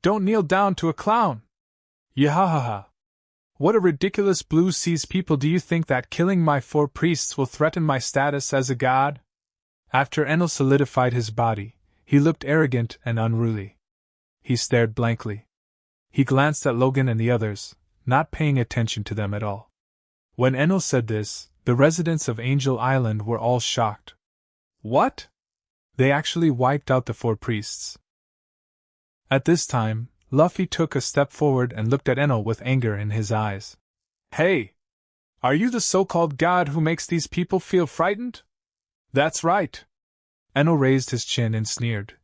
"Don't kneel down to a clown! Yahahaha! What a ridiculous blue seas people! Do you think that killing my 4 priests will threaten my status as a god?" After Enel solidified his body, he looked arrogant and unruly. He stared blankly. He glanced at Logan and the others, not paying attention to them at all. When Enel said this, the residents of Angel Island were all shocked. What? They actually wiped out the 4 priests. At this time, Luffy took a step forward and looked at Enel with anger in his eyes. "Hey! Are you the so-called god who makes these people feel frightened?" "That's right." Enel raised his chin and sneered.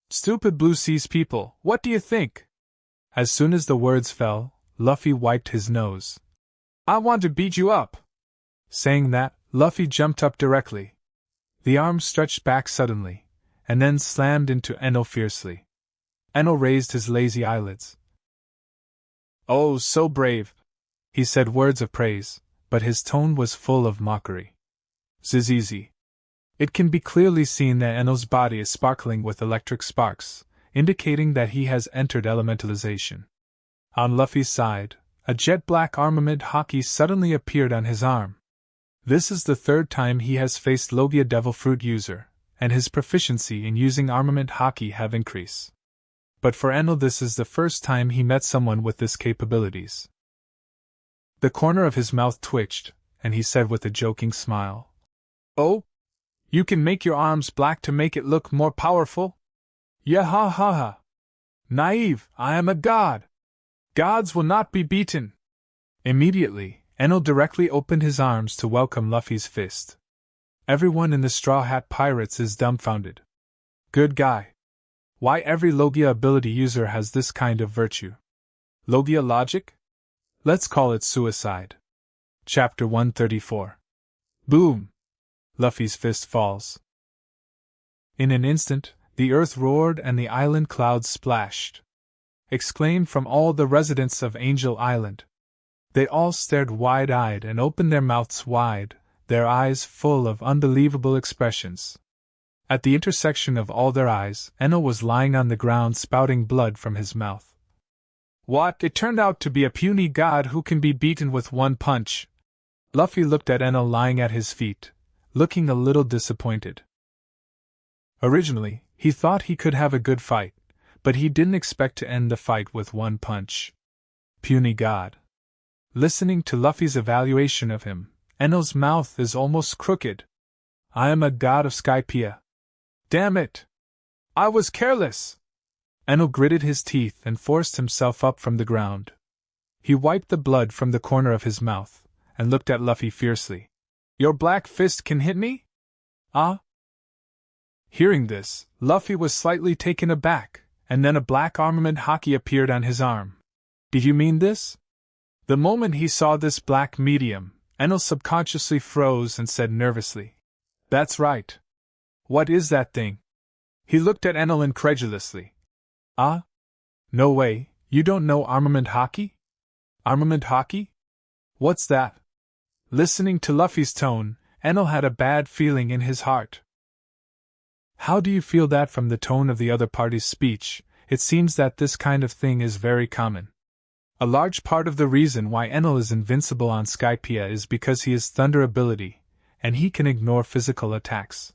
"Stupid blue seas people, what do you think?" As soon as the words fell, Luffy wiped his nose. "I want to beat you up." Saying that, Luffy jumped up directly. The arm stretched back suddenly, and then slammed into Enel fiercely. Enel raised his lazy eyelids. "Oh, so brave!" He said words of praise, but his tone was full of mockery. "Zizizi." It can be clearly seen that Enel's body is sparkling with electric sparks, indicating that he has entered elementalization. On Luffy's side, a jet-black armament haki suddenly appeared on his arm. This is the 3rd time he has faced Logia Devil Fruit user, and his proficiency in using armament haki have increased. But for Enel this is the first time he met someone with this capabilities. The corner of his mouth twitched, and he said with a joking smile, "Oh? You can make your arms black to make it look more powerful? Yahahaha! Naive, I am a god! Gods will not be beaten!" Immediately, Enel directly opened his arms to welcome Luffy's fist. Everyone in the Straw Hat Pirates is dumbfounded. Good guy. Why every Logia ability user has this kind of virtue? Logia logic? Let's call it suicide. Chapter 134. Boom! Luffy's fist falls. In an instant, the earth roared and the island clouds splashed. Exclaimed from all the residents of Angel Island. They all stared wide-eyed and opened their mouths wide, their eyes full of unbelievable expressions. At the intersection of all their eyes, Enel was lying on the ground spouting blood from his mouth. What? It turned out to be a puny god who can be beaten with one punch. Luffy looked at Enel lying at his feet, looking a little disappointed. Originally, he thought he could have a good fight, but he didn't expect to end the fight with one punch. Puny god. Listening to Luffy's evaluation of him, Enel's mouth is almost crooked. I am a god of Skypiea. Damn it! I was careless! Enel gritted his teeth and forced himself up from the ground. He wiped the blood from the corner of his mouth, and looked at Luffy fiercely. Your black fist can hit me? Ah? Hearing this, Luffy was slightly taken aback, and then a black armament haki appeared on his arm. Did you mean this? The moment he saw this black medium, Enel subconsciously froze and said nervously, "That's right. What is that thing?" He looked at Enel incredulously. "Ah? No way, you don't know armament hockey?" "Armament hockey? What's that?" Listening to Luffy's tone, Enel had a bad feeling in his heart. "How do you feel that from the tone of the other party's speech? It seems that this kind of thing is very common. A large part of the reason why Enel is invincible on Skypiea is because he has thunder ability, and he can ignore physical attacks.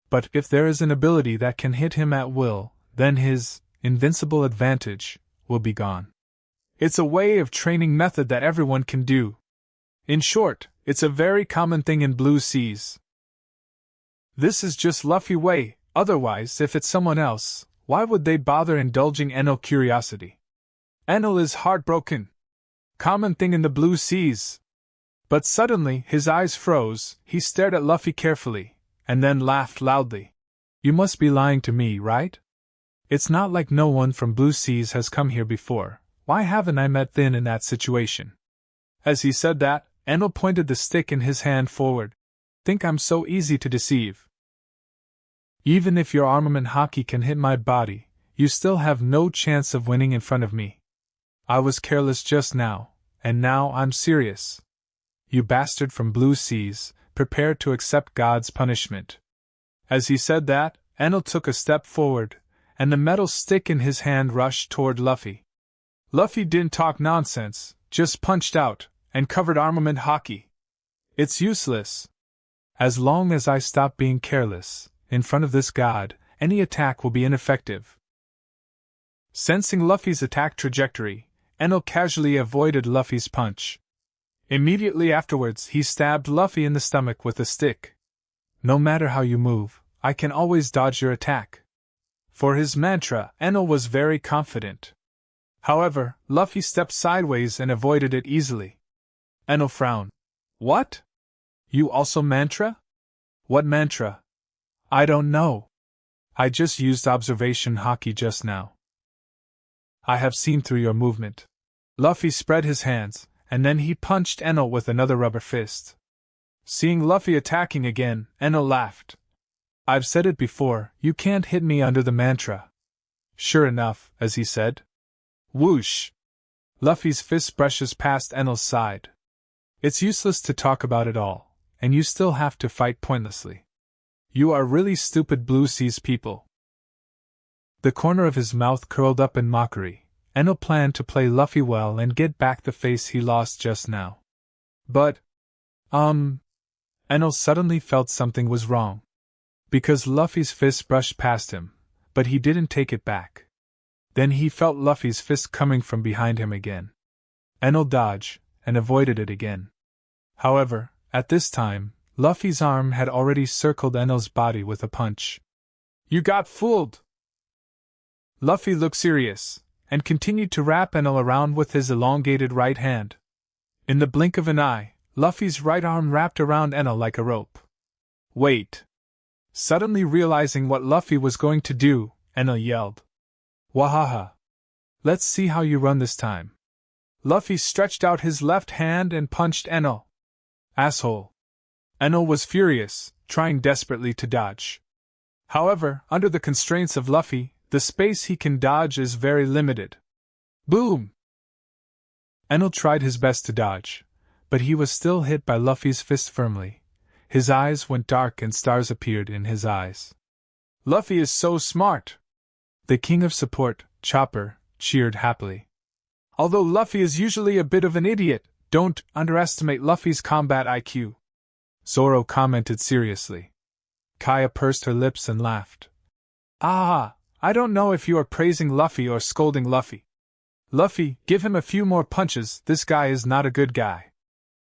But if there is an ability that can hit him at will, then his invincible advantage will be gone. It's a way of training method that everyone can do. In short, it's a very common thing in blue seas. This is just Luffy way, otherwise if it's someone else, why would they bother indulging Enel curiosity? Enel is heartbroken. Common thing in the blue seas." But suddenly his eyes froze, he stared at Luffy carefully, and then laughed loudly. "You must be lying to me, right? It's not like no one from blue seas has come here before. Why haven't I met Thin in that situation?" As he said that, Enel pointed the stick in his hand forward. "Think I'm so easy to deceive? Even if your armament hockey can hit my body, you still have no chance of winning in front of me. I was careless just now, and now I'm serious. You bastard from blue seas, prepare to accept God's punishment." As he said that, Enel took a step forward, and the metal stick in his hand rushed toward Luffy. Luffy didn't talk nonsense, just punched out, and covered armament hockey. "It's useless. As long as I stop being careless, in front of this god, any attack will be ineffective." Sensing Luffy's attack trajectory, Enel casually avoided Luffy's punch. Immediately afterwards, he stabbed Luffy in the stomach with a stick. "No matter how you move, I can always dodge your attack." For his mantra, Enel was very confident. However, Luffy stepped sideways and avoided it easily. Enel frowned. "What? You also mantra?" "What mantra?" "I don't know. I just used observation hockey just now." "I have seen through your movement." Luffy spread his hands, and then he punched Enel with another rubber fist. Seeing Luffy attacking again, Enel laughed. "I've said it before, you can't hit me under the mantra." Sure enough, as he said. Whoosh! Luffy's fist brushes past Enel's side. "It's useless to talk about it all, and you still have to fight pointlessly. You are really stupid blue seas people." The corner of his mouth curled up in mockery. Enel planned to play Luffy well and get back the face he lost just now. But, Enel suddenly felt something was wrong. Because Luffy's fist brushed past him, but he didn't take it back. Then he felt Luffy's fist coming from behind him again. Enel dodged, and avoided it again. However, at this time, Luffy's arm had already circled Enel's body with a punch. "You got fooled!" Luffy looked serious, and continued to wrap Enel around with his elongated right hand. In the blink of an eye, Luffy's right arm wrapped around Enel like a rope. "Wait!" Suddenly realizing what Luffy was going to do, Enel yelled. "Wahaha! Let's see how you run this time." Luffy stretched out his left hand and punched Enel. "Asshole!" Enel was furious, trying desperately to dodge. However, under the constraints of Luffy, the space he can dodge is very limited. Boom! Enel tried his best to dodge, but he was still hit by Luffy's fist firmly. His eyes went dark and stars appeared in his eyes. "Luffy is so smart!" The king of support, Chopper, cheered happily. "Although Luffy is usually a bit of an idiot, don't underestimate Luffy's combat IQ," Zoro commented seriously. Kaya pursed her lips and laughed. "Ah, I don't know if you are praising Luffy or scolding Luffy." "Luffy, give him a few more punches, this guy is not a good guy,"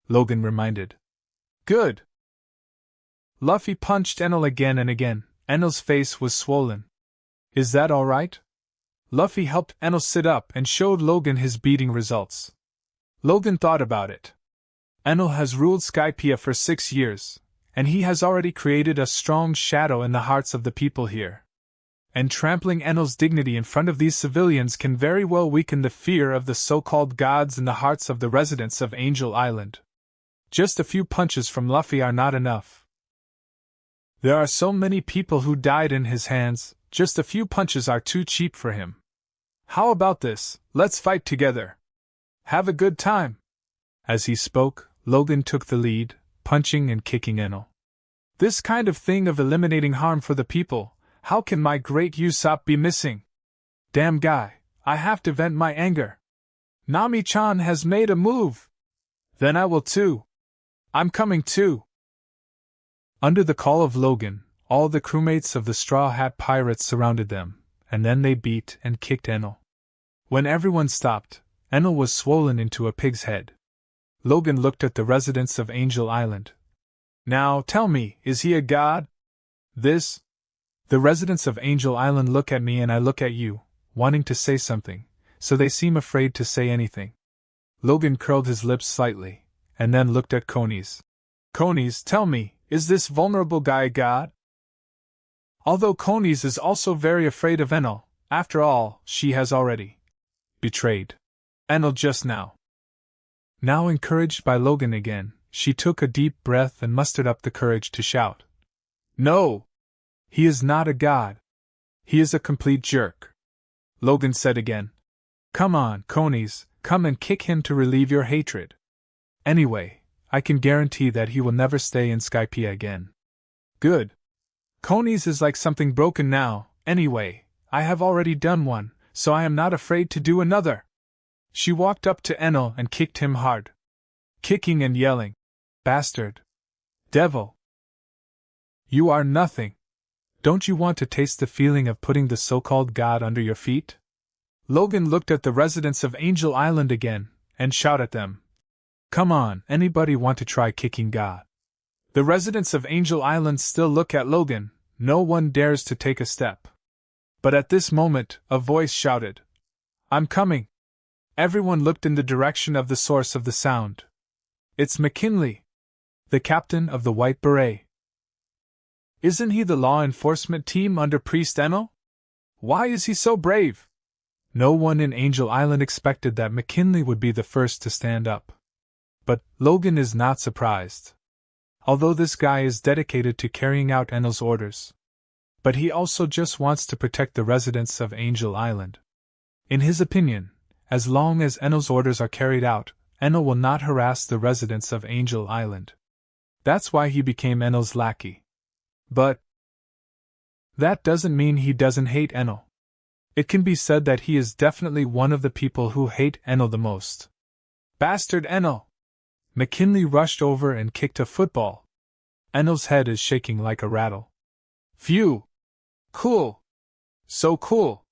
Logan reminded. "Good." Luffy punched Enel again and again. Enel's face was swollen. "Is that all right?" Luffy helped Enel sit up and showed Logan his beating results. Logan thought about it. Enel has ruled Skypiea for 6 years, and he has already created a strong shadow in the hearts of the people here. And trampling Enel's dignity in front of these civilians can very well weaken the fear of the so-called gods in the hearts of the residents of Angel Island. Just a few punches from Luffy are not enough. There are so many people who died in his hands, just a few punches are too cheap for him. How about this, let's fight together. Have a good time. As he spoke, Logan took the lead, punching and kicking Enel. This kind of thing of eliminating harm for the people, how can my great Usopp be missing? Damn guy, I have to vent my anger. Nami-chan has made a move. Then I will too. I'm coming too. Under the call of Logan, all the crewmates of the Straw Hat Pirates surrounded them, and then they beat and kicked Enel. When everyone stopped, Enel was swollen into a pig's head. Logan looked at the residents of Angel Island. Now, tell me, is he a god? The residents of Angel Island look at me and I look at you, wanting to say something, so they seem afraid to say anything. Logan curled his lips slightly, and then looked at Konis. Konis, tell me, is this vulnerable guy a god? Although Konis is also very afraid of Enel, after all, she has already betrayed Enel just now. Now encouraged by Logan again, she took a deep breath and mustered up the courage to shout. No! He is not a god. He is a complete jerk. Logan said again. Come on, Konis, come and kick him to relieve your hatred. Anyway, I can guarantee that he will never stay in Skypiea again. Good. Konis is like something broken now, anyway, I have already done one, so I am not afraid to do another. She walked up to Enel and kicked him hard. Kicking and yelling. Bastard. Devil. You are nothing. Don't you want to taste the feeling of putting the so-called god under your feet? Logan looked at the residents of Angel Island again, and shouted at them. Come on, anybody want to try kicking God? The residents of Angel Island still look at Logan, no one dares to take a step. But at this moment, a voice shouted, I'm coming. Everyone looked in the direction of the source of the sound. It's McKinley, the captain of the White Beret. Isn't he the law enforcement team under Priest Enel? Why is he so brave? No one in Angel Island expected that McKinley would be the first to stand up. But Logan is not surprised. Although this guy is dedicated to carrying out Enel's orders. But he also just wants to protect the residents of Angel Island. In his opinion, as long as Enel's orders are carried out, Enel will not harass the residents of Angel Island. That's why he became Enel's lackey. But that doesn't mean he doesn't hate Enel. It can be said that he is definitely one of the people who hate Enel the most. Bastard Enel! McKinley rushed over and kicked a football. Enel's head is shaking like a rattle. Phew! Cool! So cool!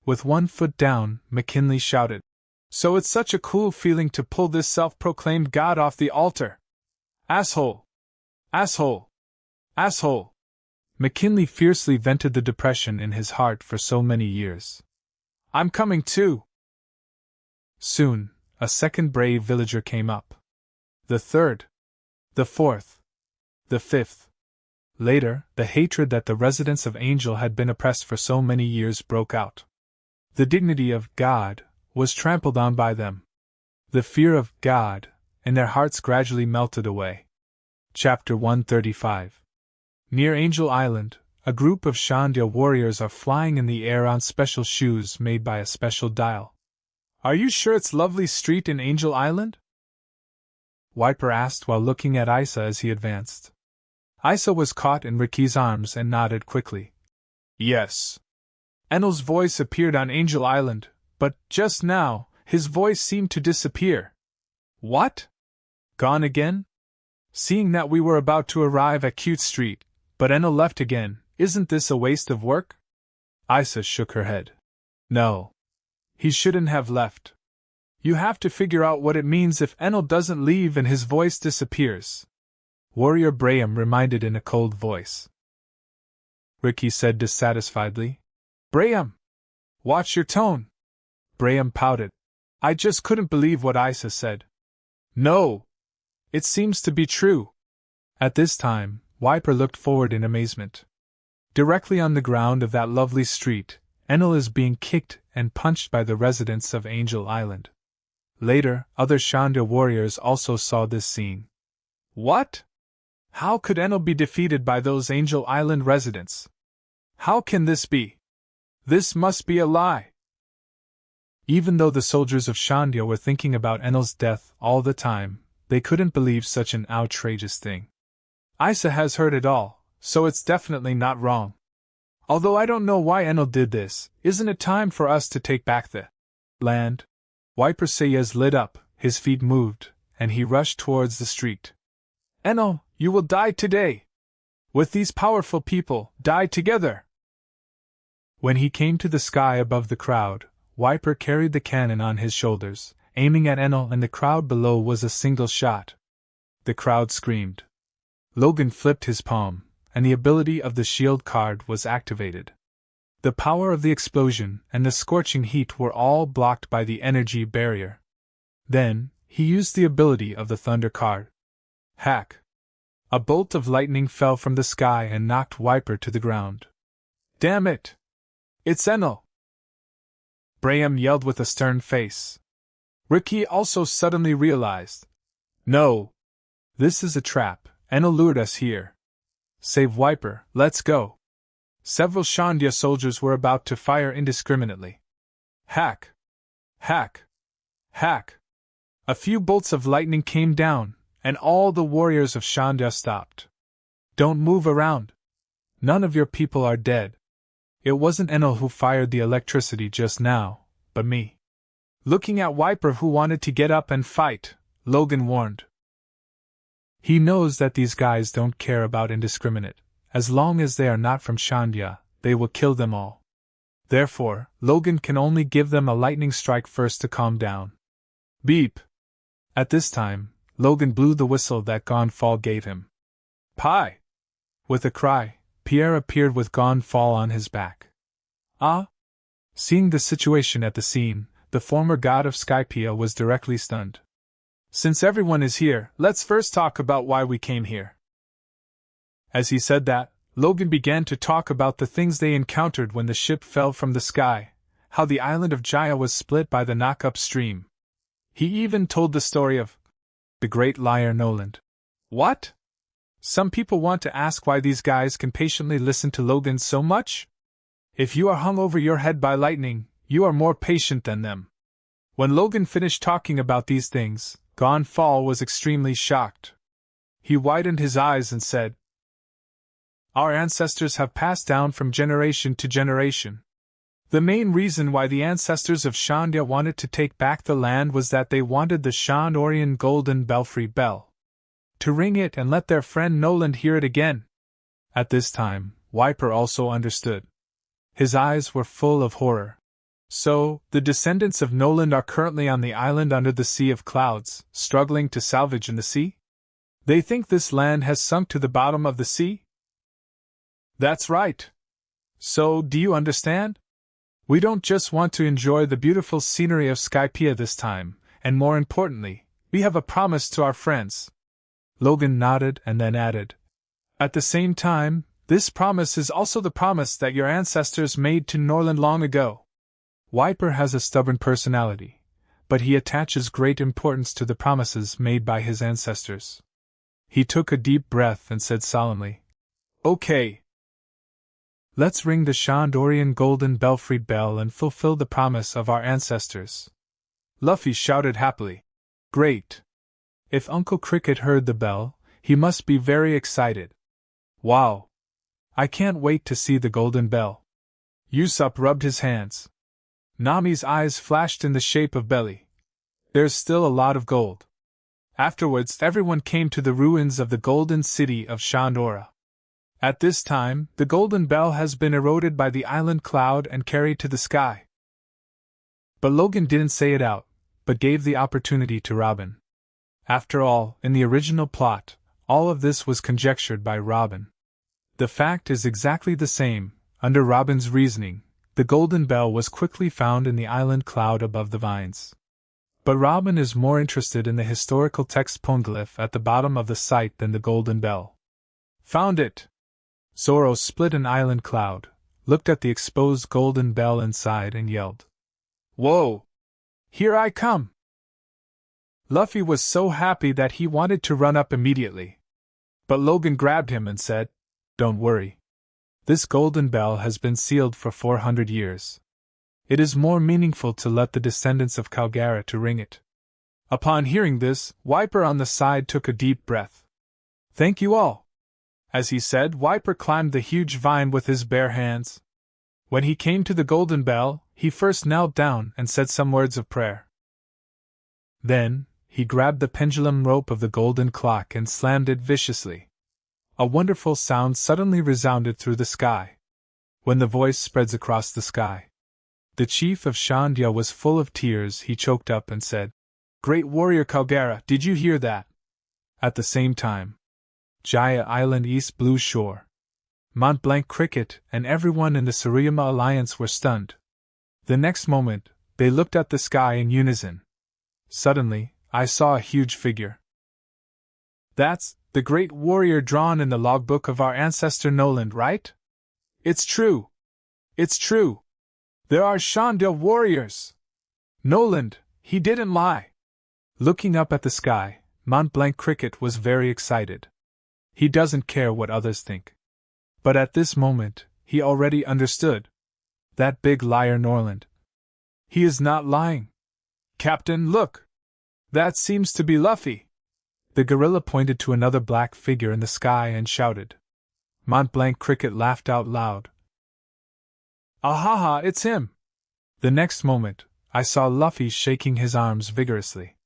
With one foot down, McKinley shouted. So it's such a cool feeling to pull this self-proclaimed god off the altar. Asshole! Asshole! Asshole! McKinley fiercely vented the depression in his heart for so many years. I'm coming too! Soon, a second brave villager came up. The third. The fourth. The fifth. Later, the hatred that the residents of Angel had been oppressed for so many years broke out. The dignity of God was trampled on by them. The fear of God in their hearts gradually melted away. Chapter 135. Near Angel Island, a group of Shandia warriors are flying in the air on special shoes made by a special dial. Are you sure it's lovely street in Angel Island? Wiper asked while looking at Isa as he advanced. Isa was caught in Ricky's arms and nodded quickly. Yes. Enel's voice appeared on Angel Island, but just now, his voice seemed to disappear. What? Gone again? Seeing that we were about to arrive at Cute Street, but Enel left again, isn't this a waste of work? Isa shook her head. No. He shouldn't have left. You have to figure out what it means if Enel doesn't leave and his voice disappears. Warrior Braham reminded in a cold voice. Ricky said dissatisfiedly. Braham! Watch your tone! Braham pouted. I just couldn't believe what Isa said. No! It seems to be true. At this time, Wiper looked forward in amazement. Directly on the ground of that lovely street, Enel is being kicked and punched by the residents of Angel Island. Later, other Shanda warriors also saw this scene. What? How could Enel be defeated by those Angel Island residents? How can this be? This must be a lie. Even though the soldiers of Shandia were thinking about Enel's death all the time, they couldn't believe such an outrageous thing. Isa has heard it all, so it's definitely not wrong. Although I don't know why Enel did this, isn't it time for us to take back the land? Wiper Sayez lit up, his feet moved, and he rushed towards the street. Enel, you will die today! With these powerful people, die together! When he came to the sky above the crowd, Wiper carried the cannon on his shoulders, aiming at Enel, and the crowd below was a single shot. The crowd screamed. Logan flipped his palm, and the ability of the shield card was activated. The power of the explosion and the scorching heat were all blocked by the energy barrier. Then, he used the ability of the thunder card. Hack! A bolt of lightning fell from the sky and knocked Wiper to the ground. Damn it! It's Enel! Braham yelled with a stern face. Ricky also suddenly realized. No! This is a trap. Enel lured us here. Save Wiper, let's go. Several Shandia soldiers were about to fire indiscriminately. Hack! Hack! Hack! A few bolts of lightning came down, and all the warriors of Shandia stopped. Don't move around. None of your people are dead. It wasn't Enel who fired the electricity just now, but me. Looking at Wiper, who wanted to get up and fight, Logan warned. He knows that these guys don't care about indiscriminate. As long as they are not from Shandia, they will kill them all. Therefore, Logan can only give them a lightning strike first to calm down. Beep! At this time, Logan blew the whistle that Gonfall gave him. Pie! With a cry, Pierre appeared with Gonfall on his back. Ah! Seeing the situation at the scene, the former god of Skypiea was directly stunned. Since everyone is here, let's first talk about why we came here. As he said that, Logan began to talk about the things they encountered when the ship fell from the sky, how the island of Jaya was split by the knock-up stream. He even told the story of the great liar Noland. What? Some people want to ask why these guys can patiently listen to Logan so much? If you are hung over your head by lightning, you are more patient than them. When Logan finished talking about these things, Gonfall was extremely shocked. He widened his eyes and said, Our ancestors have passed down from generation to generation. The main reason why the ancestors of Shandia wanted to take back the land was that they wanted the Shandorian Golden Belfry Bell. To ring it and let their friend Noland hear it again. At this time, Wiper also understood. His eyes were full of horror. So, the descendants of Noland are currently on the island under the Sea of Clouds, struggling to salvage in the sea? They think this land has sunk to the bottom of the sea? That's right. So, do you understand? We don't just want to enjoy the beautiful scenery of Skypiea this time, and more importantly, we have a promise to our friends. Logan nodded and then added, At the same time, this promise is also the promise that your ancestors made to Norland long ago. Wiper has a stubborn personality, but he attaches great importance to the promises made by his ancestors. He took a deep breath and said solemnly, Okay. Let's ring the Shandorian Golden Belfry Bell and fulfill the promise of our ancestors. Luffy shouted happily. Great. If Uncle Cricket heard the bell, he must be very excited. Wow. I can't wait to see the golden bell. Usopp rubbed his hands. Nami's eyes flashed in the shape of belly. There's still a lot of gold. Afterwards, everyone came to the ruins of the golden city of Shandora. At this time, the golden bell has been eroded by the island cloud and carried to the sky. But Logan didn't say it out, but gave the opportunity to Robin. After all, in the original plot, all of this was conjectured by Robin. The fact is exactly the same. Under Robin's reasoning, the golden bell was quickly found in the island cloud above the vines. But Robin is more interested in the historical text poneglyph at the bottom of the site than the golden bell. Found it! Zoro split an island cloud, looked at the exposed golden bell inside and yelled. Whoa! Here I come! Luffy was so happy that he wanted to run up immediately. But Logan grabbed him and said, "Don't worry. This golden bell has been sealed for 400 years. It is more meaningful to let the descendants of Kalgara to ring it." Upon hearing this, Wiper on the side took a deep breath. "Thank you all." As he said, Wiper climbed the huge vine with his bare hands. When he came to the golden bell, he first knelt down and said some words of prayer. Then, he grabbed the pendulum rope of the golden clock and slammed it viciously. A wonderful sound suddenly resounded through the sky. When the voice spreads across the sky. The chief of Shandia was full of tears. He choked up and said, "Great warrior Kalgara, did you hear that?" At the same time, Jaya Island East Blue Shore, Mont Blanc Cricket, and everyone in the Tsuruyama Alliance were stunned. The next moment, they looked at the sky in unison. Suddenly, I saw a huge figure. "That's the great warrior drawn in the logbook of our ancestor Noland, right? It's true! It's true! There are Shandia warriors! Noland, he didn't lie!" Looking up at the sky, Mont Blanc Cricket was very excited. He doesn't care what others think. But at this moment, he already understood. That big liar Norland. He is not lying. "Captain, look! That seems to be Luffy." The gorilla pointed to another black figure in the sky and shouted. Mont Blanc Cricket laughed out loud. "Ahaha, it's him!" The next moment, I saw Luffy shaking his arms vigorously.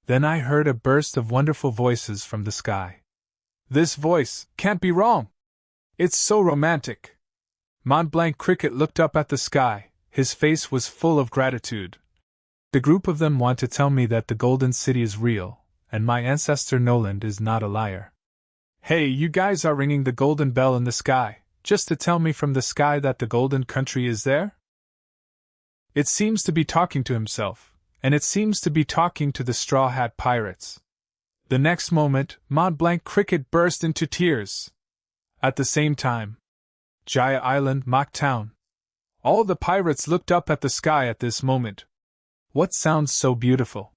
Then I heard a burst of wonderful voices from the sky. "This voice can't be wrong! It's so romantic!" Mont Blanc Cricket looked up at the sky. His face was full of gratitude. The group of them want to tell me that the Golden City is real, and my ancestor Noland is not a liar. Hey, you guys are ringing the golden bell in the sky, just to tell me from the sky that the Golden Country is there? It seems to be talking to himself, and it seems to be talking to the Straw Hat Pirates. The next moment, Mont Blanc Cricket burst into tears. At the same time, Jaya Island, Mock Town. All the pirates looked up at the sky at this moment. What sounds so beautiful?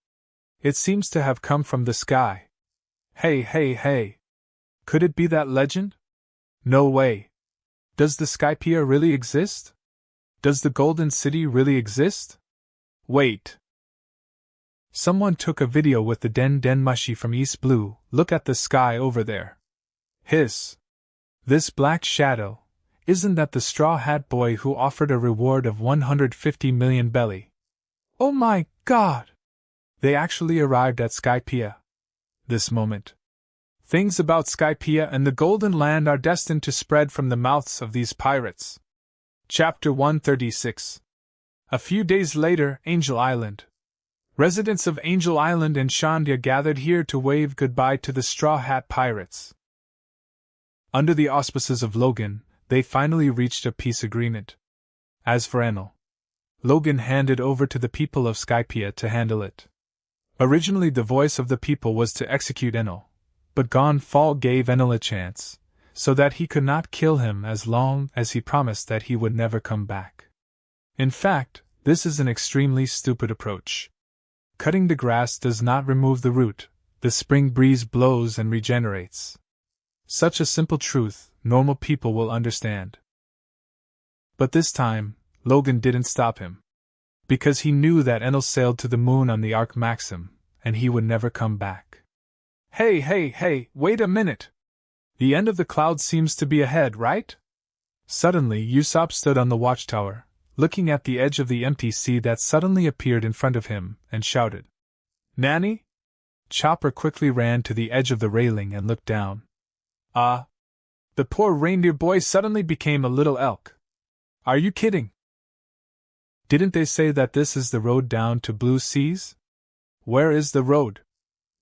It seems to have come from the sky. Hey, hey, hey! Could it be that legend? No way! Does the Skypiea really exist? Does the Golden City really exist? Wait! Someone took a video with the Den Den Mushi from East Blue. Look at the sky over there. Hiss! This black shadow, isn't that the Straw Hat Boy who offered a reward of 150 million belly? Oh my God! They actually arrived at Skypiea. This moment. Things about Skypiea and the Golden Land are destined to spread from the mouths of these pirates. Chapter 136. A few days later, Angel Island. Residents of Angel Island and Shandia gathered here to wave goodbye to the Straw Hat Pirates. Under the auspices of Logan, they finally reached a peace agreement. As for Enel, Logan handed over to the people of Skypiea to handle it. Originally the voice of the people was to execute Enel, but Gonfall gave Enel a chance, so that he could not kill him as long as he promised that he would never come back. In fact, this is an extremely stupid approach. Cutting the grass does not remove the root, the spring breeze blows and regenerates. Such a simple truth, normal people will understand. But this time, Logan didn't stop him. Because he knew that Enel sailed to the moon on the Ark Maxim, and he would never come back. Hey, wait a minute! The end of the cloud seems to be ahead, right? Suddenly Usopp stood on the watchtower, looking at the edge of the empty sea that suddenly appeared in front of him, and shouted, "Nanny?" Chopper quickly ran to the edge of the railing and looked down. The poor reindeer boy suddenly became a little elk. Are you kidding? Didn't they say that this is the road down to Blue Seas? Where is the road?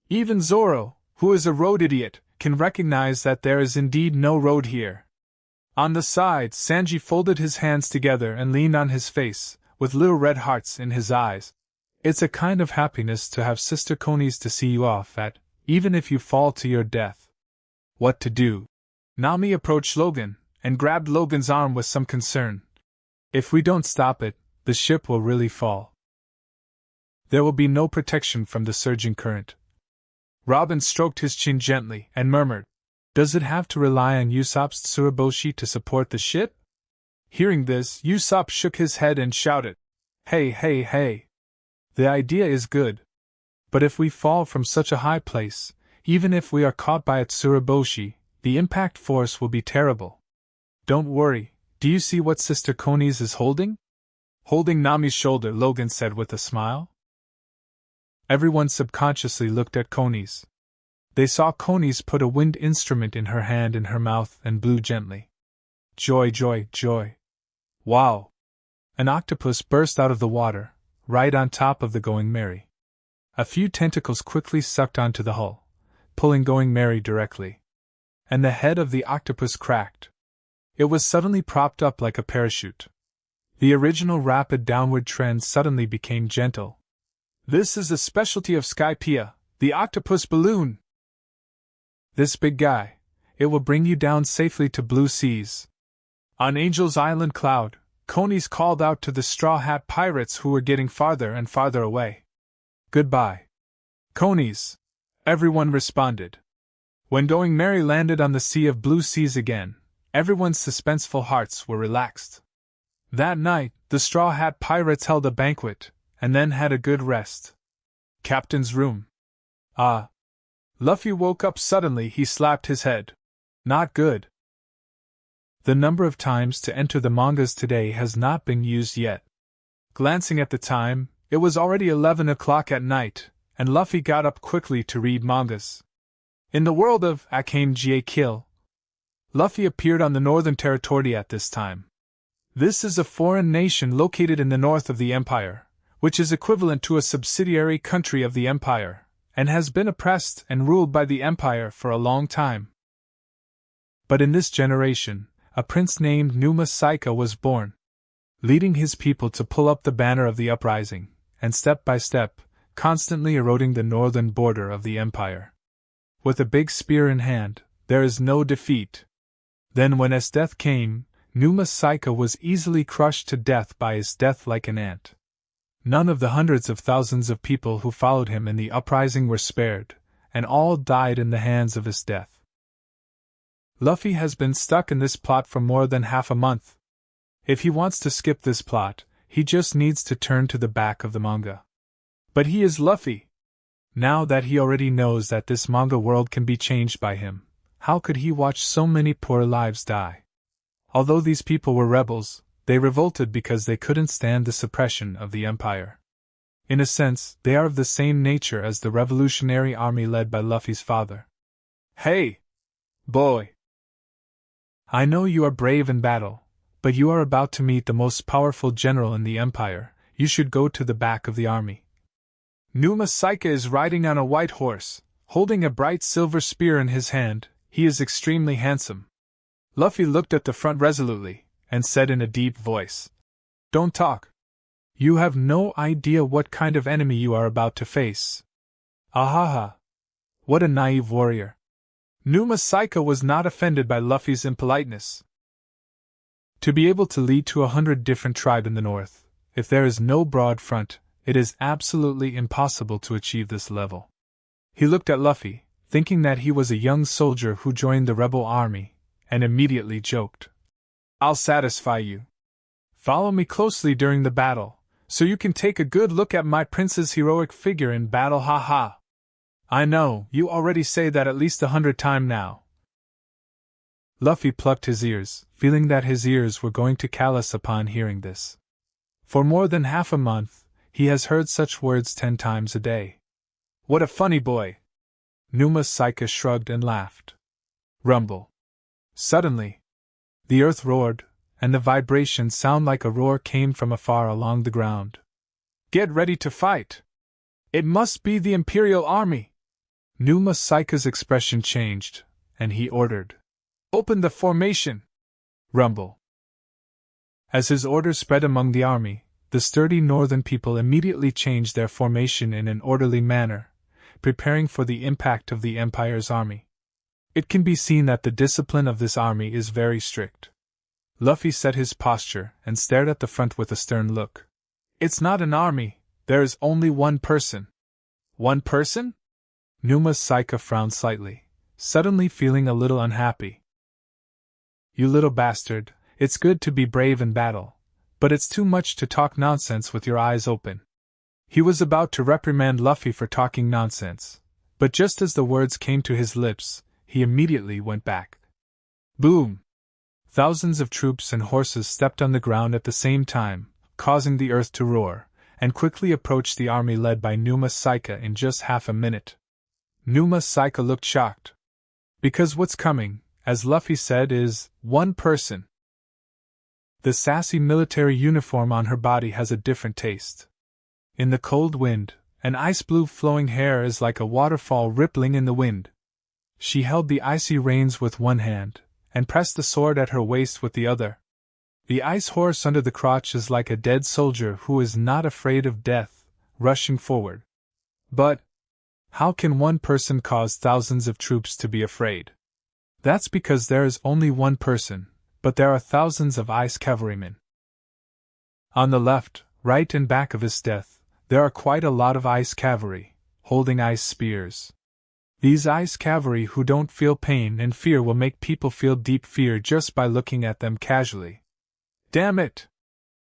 Even Zoro, who is a road idiot, can recognize that there is indeed no road here. On the side, Sanji folded his hands together and leaned on his face, with little red hearts in his eyes. It's a kind of happiness to have Sister Conies to see you off at, even if you fall to your death. What to do? Nami approached Logan, and grabbed Logan's arm with some concern. If we don't stop it, the ship will really fall. There will be no protection from the surging current. Robin stroked his chin gently and murmured, "Does it have to rely on Usopp's Tsunayoshi to support the ship?" Hearing this, Usopp shook his head and shouted, "Hey, hey, hey! The idea is good. But if we fall from such a high place, even if we are caught by a Tsunayoshi, the impact force will be terrible. Don't worry, do you see what Sister Konis is holding?" Holding Nami's shoulder, Logan said with a smile. Everyone subconsciously looked at Konis. They saw Konis put a wind instrument in her hand and her mouth and blew gently. Joy, joy, joy. Wow! An octopus burst out of the water, right on top of the Going Merry. A few tentacles quickly sucked onto the hull, pulling Going Merry directly. And the head of the octopus cracked. It was suddenly propped up like a parachute. The original rapid downward trend suddenly became gentle. This is a specialty of Skypiea, the octopus balloon. This big guy, it will bring you down safely to blue seas. On Angel's Island Cloud, Konis called out to the Straw Hat Pirates who were getting farther and farther away. Goodbye, Konis, everyone responded. When Going Merry landed on the sea of blue seas again, everyone's suspenseful hearts were relaxed. That night, the Straw Hat Pirates held a banquet, and then had a good rest. Captain's room. Ah. Luffy woke up suddenly. He slapped his head. Not good. The number of times to enter the mangas today has not been used yet. Glancing at the time, it was already 11 o'clock at night, and Luffy got up quickly to read mangas. In the world of Akane Ga Kill, Luffy appeared on the Northern Territory at this time. This is a foreign nation located in the north of the Empire, which is equivalent to a subsidiary country of the Empire, and has been oppressed and ruled by the Empire for a long time. But in this generation, a prince named Numa Saika was born, leading his people to pull up the banner of the uprising, and step by step, constantly eroding the northern border of the Empire. With a big spear in hand, there is no defeat. Then when his death came, Numa Saika was easily crushed to death by his death like an ant. None of the hundreds of thousands of people who followed him in the uprising were spared, and all died in the hands of his death. Luffy has been stuck in this plot for more than half a month. If he wants to skip this plot, he just needs to turn to the back of the manga. But he is Luffy. Now that he already knows that this manga world can be changed by him, how could he watch so many poor lives die? Although these people were rebels, they revolted because they couldn't stand the suppression of the Empire. In a sense, they are of the same nature as the revolutionary army led by Luffy's father. Hey! Boy! I know you are brave in battle, but you are about to meet the most powerful general in the Empire. You should go to the back of the army. Numa Saika is riding on a white horse, holding a bright silver spear in his hand. He is extremely handsome. Luffy looked at the front resolutely, and said in a deep voice, "Don't talk. You have no idea what kind of enemy you are about to face." Ahaha! What a naive warrior. Numa Saika was not offended by Luffy's impoliteness. To be able to lead to 100 different tribes in the north, if there is no broad front, it is absolutely impossible to achieve this level. He looked at Luffy, thinking that he was a young soldier who joined the rebel army, and immediately joked. "I'll satisfy you. Follow me closely during the battle, so you can take a good look at my prince's heroic figure in battle, haha. I know, you already say that at least 100 times now." Luffy plucked his ears, feeling that his ears were going to callous upon hearing this. For more than half a month, he has heard such words 10 times a day. What a funny boy! Numa Saika shrugged and laughed. Rumble. Suddenly, the earth roared, and the vibration sound like a roar came from afar along the ground. Get ready to fight! It must be the Imperial Army! Numa Saika's expression changed, and he ordered, "Open the formation!" Rumble. As his order spread among the army, the sturdy northern people immediately changed their formation in an orderly manner, preparing for the impact of the Empire's army. It can be seen that the discipline of this army is very strict. Luffy set his posture and stared at the front with a stern look. It's not an army, There is only one person. One person? Numa Saika frowned slightly, suddenly feeling a little unhappy. You little bastard, it's good to be brave in battle, but it's too much to talk nonsense with your eyes open. He was about to reprimand Luffy for talking nonsense, but just as the words came to his lips, he immediately went back. Boom! Thousands of troops and horses stepped on the ground at the same time, causing the earth to roar, and quickly approached the army led by Numa Saika in just half a minute. Numa Saika looked shocked. Because what's coming, as Luffy said, is one person. The sassy military uniform on her body has a different taste. In the cold wind, an ice-blue flowing hair is like a waterfall rippling in the wind. She held the icy reins with one hand, and pressed the sword at her waist with the other. The ice horse under the crotch is like a dead soldier who is not afraid of death, rushing forward. But how can one person cause thousands of troops to be afraid? That's because there is only one person, but there are thousands of ice cavalrymen. On the left, right and back of his death, there are quite a lot of ice cavalry, holding ice spears. These ice cavalry who don't feel pain and fear will make people feel deep fear just by looking at them casually. Damn it!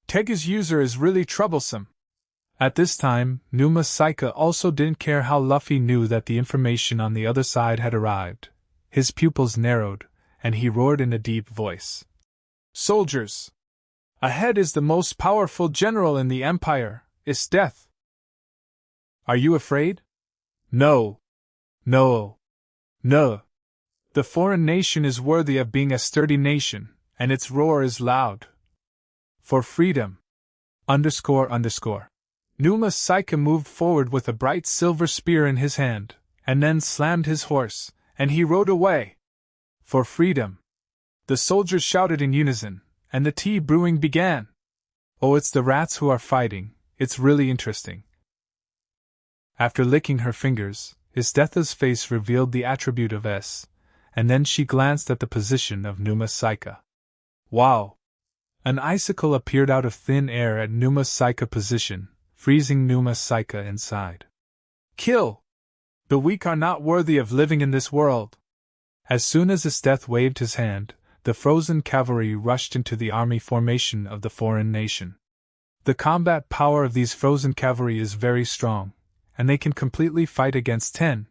Tega's user is really troublesome. At this time, Numa Saika also didn't care how Luffy knew that the information on the other side had arrived. His pupils narrowed, and he roared in a deep voice. Soldiers! Ahead is the most powerful general in the Empire, is Death. Are you afraid? No. No. No. The foreign nation is worthy of being a sturdy nation, and its roar is loud. For freedom. Numa Saika moved forward with a bright silver spear in his hand, and then slammed his horse, and he rode away. For freedom. The soldiers shouted in unison, and the tea brewing began. Oh, it's the rats who are fighting, it's really interesting. After licking her fingers, Istetha's face revealed the attribute of S, and then she glanced at the position of Numa Saika. Wow! An icicle appeared out of thin air at Numa Saika position, freezing Numa Saika inside. Kill! The weak are not worthy of living in this world. As soon as Isteth waved his hand, the frozen cavalry rushed into the army formation of the foreign nation. The combat power of these frozen cavalry is very strong, and they can completely fight against 10.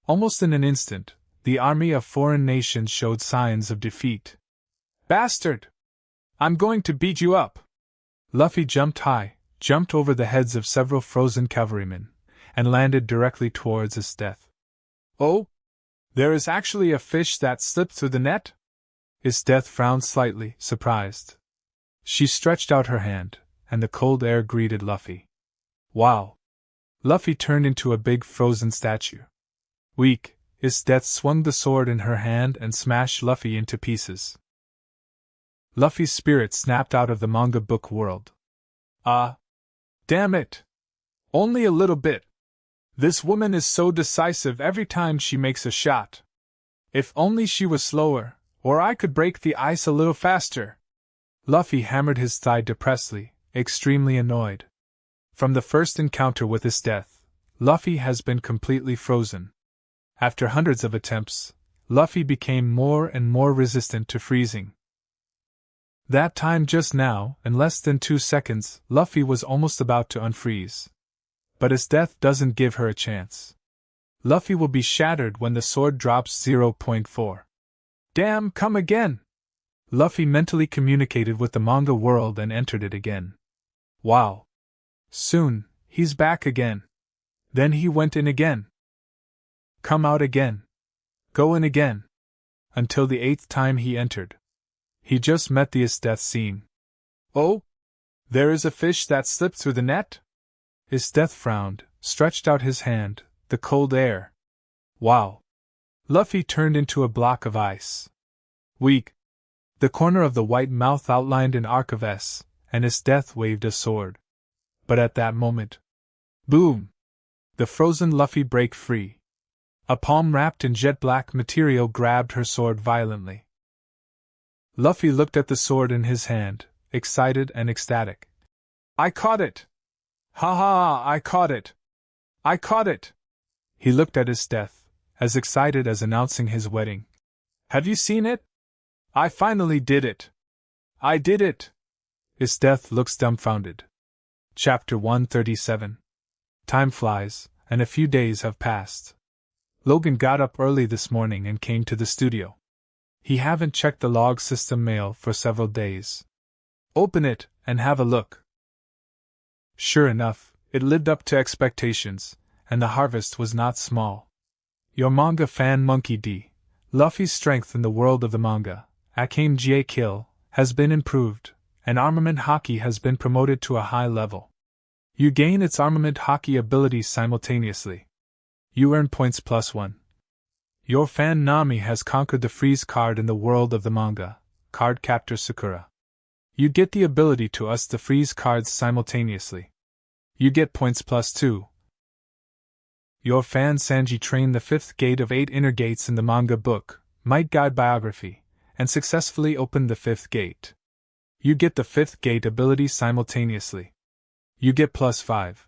Almost in an instant, the army of foreign nations showed signs of defeat. Bastard! I'm going to beat you up! Luffy jumped high, jumped over the heads of several frozen cavalrymen, and landed directly towards his death. Oh? There is actually a fish that slipped through the net? His death frowned slightly, surprised. She stretched out her hand, and the cold air greeted Luffy. Wow! Luffy turned into a big frozen statue. Weak, his death swung the sword in her hand and smashed Luffy into pieces. Luffy's spirit snapped out of the manga book world. Damn it! Only a little bit. This woman is so decisive every time she makes a shot. If only she was slower, or I could break the ice a little faster. Luffy hammered his thigh depressedly, extremely annoyed. From the first encounter with his death, Luffy has been completely frozen. After hundreds of attempts, Luffy became more and more resistant to freezing. That time just now, in less than 2 seconds, Luffy was almost about to unfreeze. But his death doesn't give her a chance. Luffy will be shattered when the sword drops 0.4. Damn, come again! Luffy mentally communicated with the manga world and entered it again. Wow! Soon, he's back again. Then he went in again. Come out again. Go in again. Until the 8th time he entered. He just met the death scene. Oh? There is a fish that slipped through the net? His death frowned, stretched out his hand, the cold air. Wow! Luffy turned into a block of ice. Weak. The corner of the white mouth outlined an arc of S, and his death waved a sword. But at that moment, boom! The frozen Luffy break free. A palm wrapped in jet black material grabbed her sword violently. Luffy looked at the sword in his hand, excited and ecstatic. I caught it! Ha ha, I caught it! I caught it! He looked at his death, as excited as announcing his wedding. Have you seen it? I finally did it! I did it! His death looks dumbfounded. Chapter 137. Time flies, and a few days have passed. Logan got up early this morning and came to the studio. He haven't checked the log system mail for several days. Open it, and have a look. Sure enough, it lived up to expectations, and the harvest was not small. Your manga fan Monkey D. Luffy's strength in the world of the manga, Akame J Kill, has been improved, and armament hockey has been promoted to a high level. You gain its armament hockey abilities simultaneously. You earn points +1. Your fan Nami has conquered the freeze card in the world of the manga, Card Captor Sakura. You get the ability to us the freeze cards simultaneously. You get points +2. Your fan Sanji trained the 5th gate of 8 inner gates in the manga book, Might Guide Biography, and successfully opened the 5th gate. You get the 5th gate ability simultaneously. You get +5.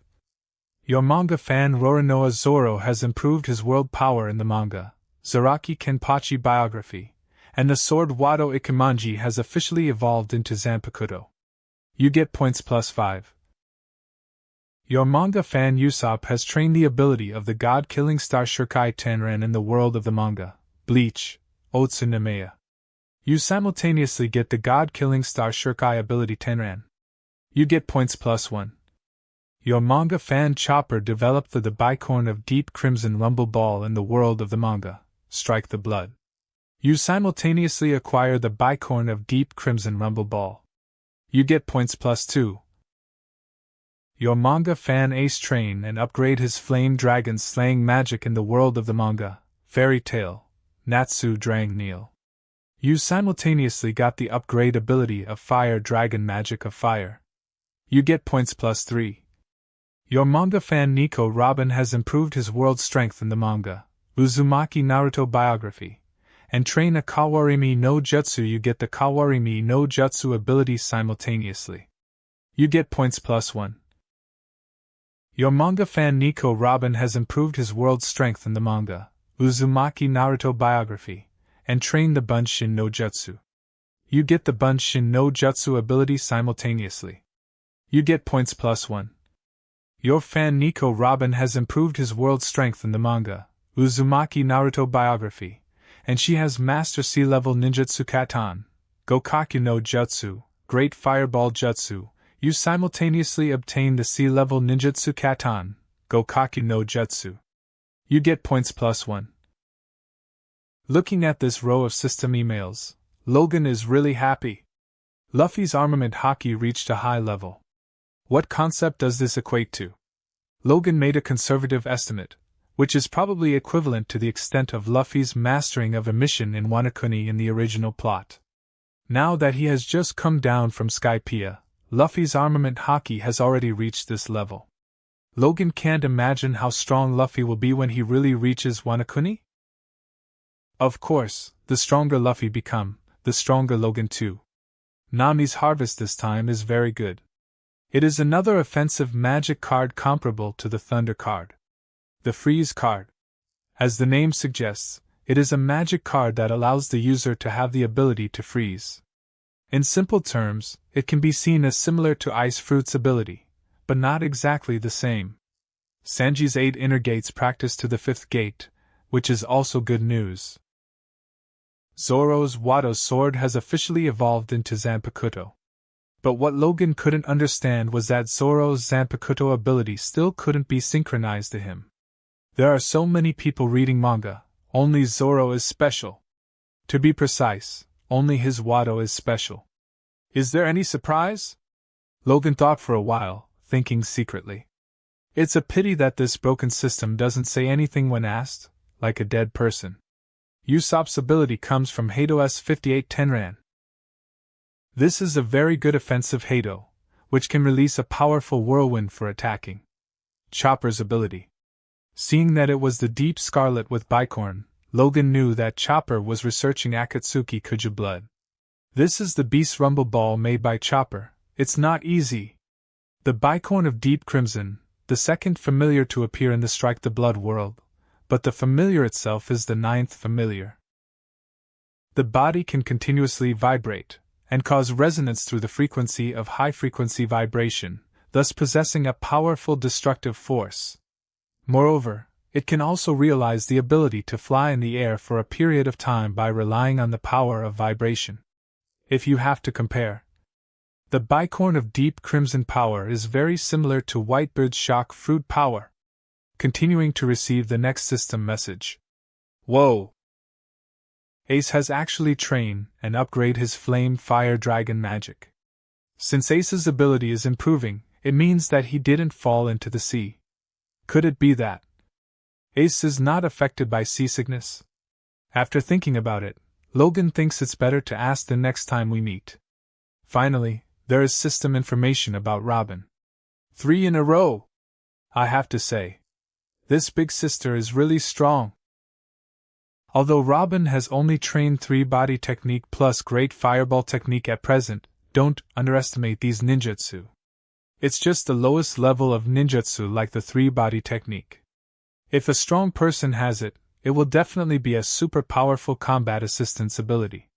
Your manga fan Roronoa Zoro has improved his world power in the manga, Zaraki Kenpachi Biography, and the sword Wado Ikemanji has officially evolved into Zanpakuto. You get points +5. Your manga fan Usopp has trained the ability of the god-killing star Shirkai Tenran in the world of the manga, Bleach, Otsunemea. You simultaneously get the god-killing star Shirkai ability Tenran. You get points +1. Your manga fan Chopper developed the bicorn of Deep Crimson Rumble Ball in the world of the manga, Strike the Blood. You simultaneously acquire the bicorn of Deep Crimson Rumble Ball. You get points +2. Your manga fan Ace train and upgrade his flame dragon slaying magic in the world of the manga, Fairy Tail, Natsu Drang Neil. You simultaneously got the upgrade ability of Fire Dragon Magic of Fire. You get points +3. Your manga fan Nico Robin has improved his world strength in the manga, Uzumaki Naruto Biography, and train a Kawarimi no Jutsu. You get the Kawarimi no Jutsu ability simultaneously. You get points +1. Your manga fan Nico Robin has improved his world strength in the manga, Uzumaki Naruto Biography, and train the Bunshin no Jutsu. You get the Bunshin no Jutsu ability simultaneously. You get points +1. Your fan Nico Robin has improved his world strength in the manga, Uzumaki Naruto Biography, and she has Master C-level Ninjutsu Katan, Gokaku no Jutsu, Great Fireball Jutsu. You simultaneously obtain the C-level Ninjutsu Katan, Gokaku no Jutsu. You get points +1. Looking at this row of system emails, Logan is really happy. Luffy's armament hockey reached a high level. What concept does this equate to? Logan made a conservative estimate, which is probably equivalent to the extent of Luffy's mastering of a mission in Wano Kuni in the original plot. Now that he has just come down from Skypiea, Luffy's armament hockey has already reached this level. Logan can't imagine how strong Luffy will be when he really reaches Wano Kuni. Of course, the stronger Luffy become, the stronger Logan too. Nami's harvest this time is very good. It is another offensive magic card comparable to the Thunder card. The Freeze card. As the name suggests, it is a magic card that allows the user to have the ability to freeze. In simple terms, it can be seen as similar to Ice Fruit's ability, but not exactly the same. Sanji's 8 inner gates practice to the 5th gate, which is also good news. Zoro's Wado sword has officially evolved into Zanpakuto. But what Logan couldn't understand was that Zoro's Zanpakuto ability still couldn't be synchronized to him. There are so many people reading manga, only Zoro is special. To be precise, only his Wado is special. Is there any surprise? Logan thought for a while, thinking secretly. It's a pity that this broken system doesn't say anything when asked, like a dead person. Usopp's ability comes from Hado's 58 Tenran. This is a very good offensive Hado, which can release a powerful whirlwind for attacking. Chopper's ability. Seeing that it was the Deep Scarlet with Bicorn, Logan knew that Chopper was researching Akatsuki Kuja blood. This is the Beast Rumble Ball made by Chopper. It's not easy. The bicorn of deep crimson, the second familiar to appear in the Strike the Blood world, but the familiar itself is the ninth familiar. The body can continuously vibrate, and cause resonance through the frequency of high-frequency vibration, thus possessing a powerful destructive force. Moreover, it can also realize the ability to fly in the air for a period of time by relying on the power of vibration. If you have to compare, the bicorn of deep crimson power is very similar to Whitebird's shock fruit power. Continuing to receive the next system message. Whoa! Ace has actually trained and upgrade his flame fire dragon magic. Since Ace's ability is improving, it means that he didn't fall into the sea. Could it be that Ace is not affected by seasickness? After thinking about it, Logan thinks it's better to ask the next time we meet. Finally, there is system information about Robin. 3 in a row! I have to say, this big sister is really strong. Although Robin has only trained 3 body technique plus great fireball technique at present, don't underestimate these ninjutsu. It's just the lowest level of ninjutsu like the 3 body technique. If a strong person has it, it will definitely be a super powerful combat assistance ability.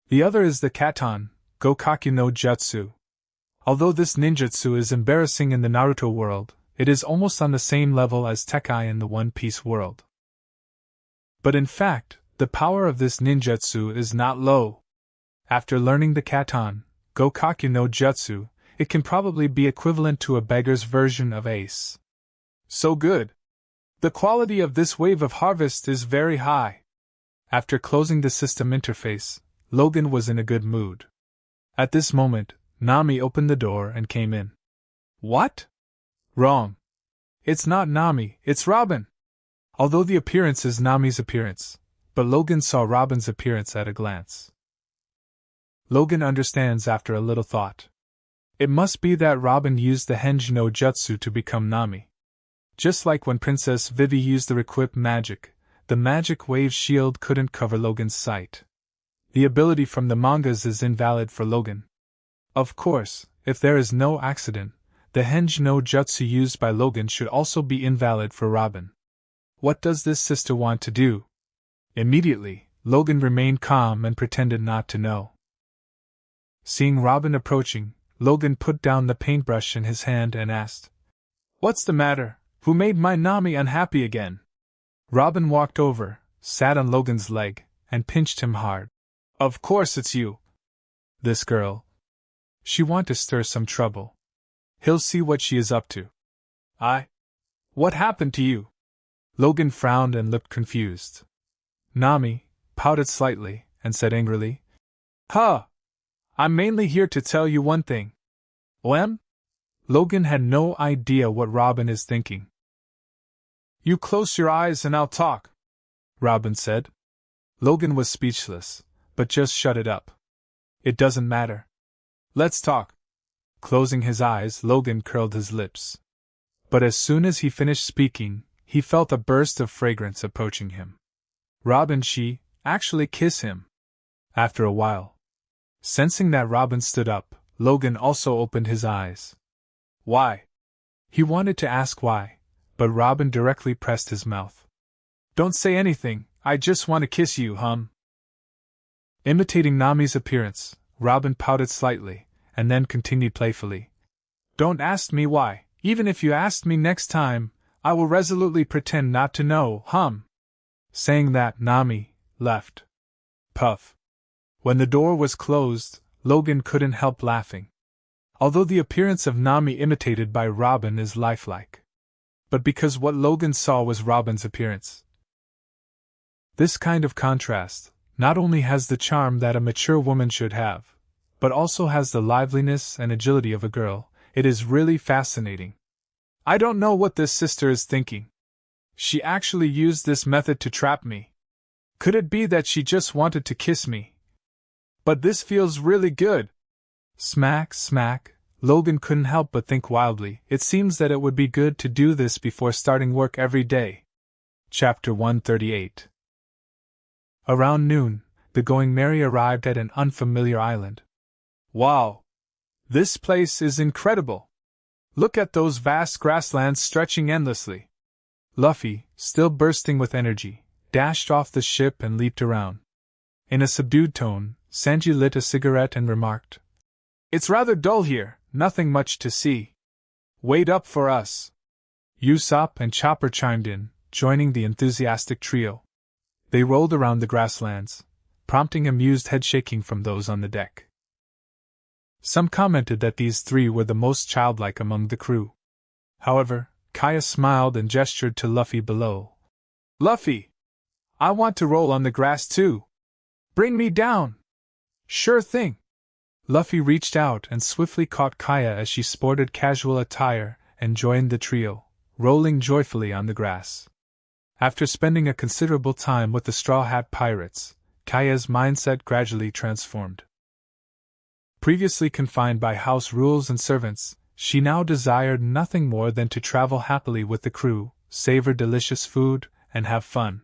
The other is the Katon, Gokaku no Jutsu. Although this ninjutsu is embarrassing in the Naruto world, it is almost on the same level as Tekai in the One Piece world. But in fact, the power of this ninjutsu is not low. After learning the Katon, Gokaku no Jutsu, it can probably be equivalent to a beggar's version of Ace. So good! The quality of this wave of harvest is very high. After closing the system interface, Logan was in a good mood. At this moment, Nami opened the door and came in. What? Wrong. It's not Nami, it's Robin. Although the appearance is Nami's appearance, but Logan saw Robin's appearance at a glance. Logan understands after a little thought. It must be that Robin used the Henji no Jutsu to become Nami. Just like when Princess Vivi used the Requip magic, the magic wave shield couldn't cover Logan's sight. The ability from the mangas is invalid for Logan. Of course, if there is no accident, the Henji no Jutsu used by Logan should also be invalid for Robin. What does this sister want to do? Immediately, Logan remained calm and pretended not to know. Seeing Robin approaching, Logan put down the paintbrush in his hand and asked, "What's the matter? Who made my Nami unhappy again?" Robin walked over, sat on Logan's leg, and pinched him hard. "Of course it's you. This girl. She want to stir some trouble. He'll see what she is up to." What happened to you?" Logan frowned and looked confused. Nami pouted slightly and said angrily, "Huh! I'm mainly here to tell you one thing." "Oem?" Logan had no idea what Robin is thinking. "You close your eyes and I'll talk," Robin said. Logan was speechless, but just shut it up. "It doesn't matter. Let's talk." Closing his eyes, Logan curled his lips. But as soon as he finished speaking, he felt a burst of fragrance approaching him. Robin, she actually kissed him. After a while, sensing that Robin stood up, Logan also opened his eyes. Why? He wanted to ask why, but Robin directly pressed his mouth. "Don't say anything, I just want to kiss you, hum." Imitating Nami's appearance, Robin pouted slightly, and then continued playfully. "Don't ask me why, even if you ask me next time, I will resolutely pretend not to know, hum." Saying that, Nami left. Puff. When the door was closed, Logan couldn't help laughing. Although the appearance of Nami imitated by Robin is lifelike. But because what Logan saw was Robin's appearance. This kind of contrast not only has the charm that a mature woman should have, but also has the liveliness and agility of a girl. It is really fascinating. I don't know what this sister is thinking. She actually used this method to trap me. Could it be that she just wanted to kiss me? But this feels really good. Smack, smack. Logan couldn't help but think wildly. It seems that it would be good to do this before starting work every day. Chapter 138. Around noon, the Going Merry arrived at an unfamiliar island. Wow! This place is incredible! Look at those vast grasslands stretching endlessly. Luffy, still bursting with energy, dashed off the ship and leaped around. In a subdued tone, Sanji lit a cigarette and remarked, "It's rather dull here, nothing much to see. Wait up for us." Usopp and Chopper chimed in, joining the enthusiastic trio. They rolled around the grasslands, prompting amused headshaking from those on the deck. Some commented that these three were the most childlike among the crew. However, Kaya smiled and gestured to Luffy below. "Luffy! I want to roll on the grass too. Bring me down!" "Sure thing!" Luffy reached out and swiftly caught Kaya as she sported casual attire and joined the trio, rolling joyfully on the grass. After spending a considerable time with the Straw Hat Pirates, Kaya's mindset gradually transformed. Previously confined by house rules and servants, she now desired nothing more than to travel happily with the crew, savor delicious food, and have fun.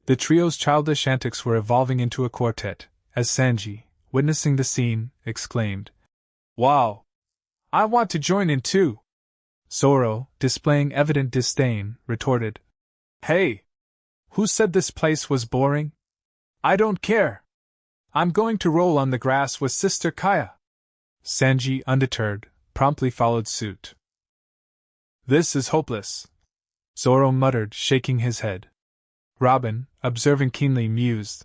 The trio's childish antics were evolving into a quartet, as Sanji, witnessing the scene, exclaimed, "Wow! I want to join in too!" Zoro, displaying evident disdain, retorted, "Hey! Who said this place was boring? I don't care! I'm going to roll on the grass with Sister Kaya." Sanji, undeterred, promptly followed suit. "This is hopeless," Zoro muttered, shaking his head. Robin, observing keenly, mused,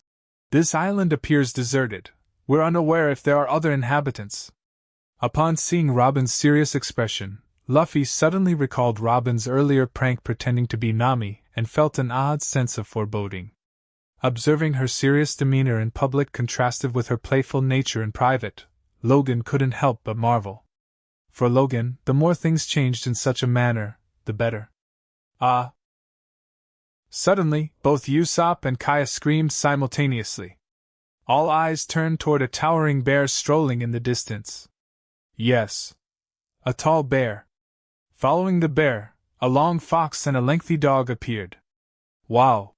"This island appears deserted. We're unaware if there are other inhabitants." Upon seeing Robin's serious expression, Luffy suddenly recalled Robin's earlier prank pretending to be Nami and felt an odd sense of foreboding. Observing her serious demeanor in public contrasted with her playful nature in private, Logan couldn't help but marvel. For Logan, the more things changed in such a manner, the better. Ah! Suddenly, both Usopp and Kaya screamed simultaneously. All eyes turned toward a towering bear strolling in the distance. Yes, a tall bear. Following the bear, a long fox and a lengthy dog appeared. Wow!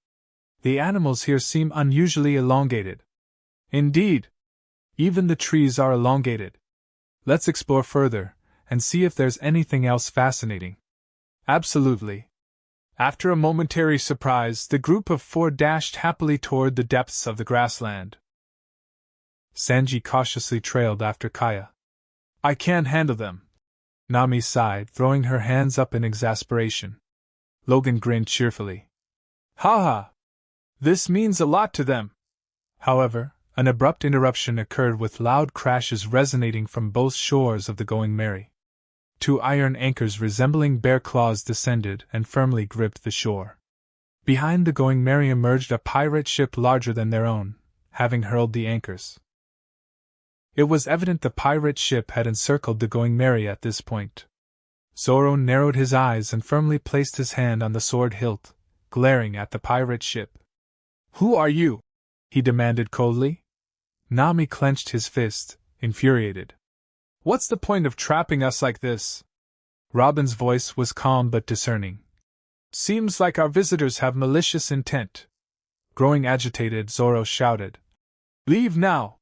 The animals here seem unusually elongated. Indeed! Even the trees are elongated. Let's explore further, and see if there's anything else fascinating. Absolutely. After a momentary surprise, the group of four dashed happily toward the depths of the grassland. Sanji cautiously trailed after Kaya. "I can't handle them," Nami sighed, throwing her hands up in exasperation. Logan grinned cheerfully. "Ha! This means a lot to them." However, an abrupt interruption occurred with loud crashes resonating from both shores of the Going Merry. Two iron anchors resembling bear claws descended and firmly gripped the shore. Behind the Going Merry emerged a pirate ship larger than their own, having hurled the anchors. It was evident the pirate ship had encircled the Going Merry at this point. Zoro narrowed his eyes and firmly placed his hand on the sword hilt, glaring at the pirate ship. "Who are you?" he demanded coldly. Nami clenched his fist, infuriated. "What's the point of trapping us like this?" Robin's voice was calm but discerning. "Seems like our visitors have malicious intent." Growing agitated, Zoro shouted, "Leave now,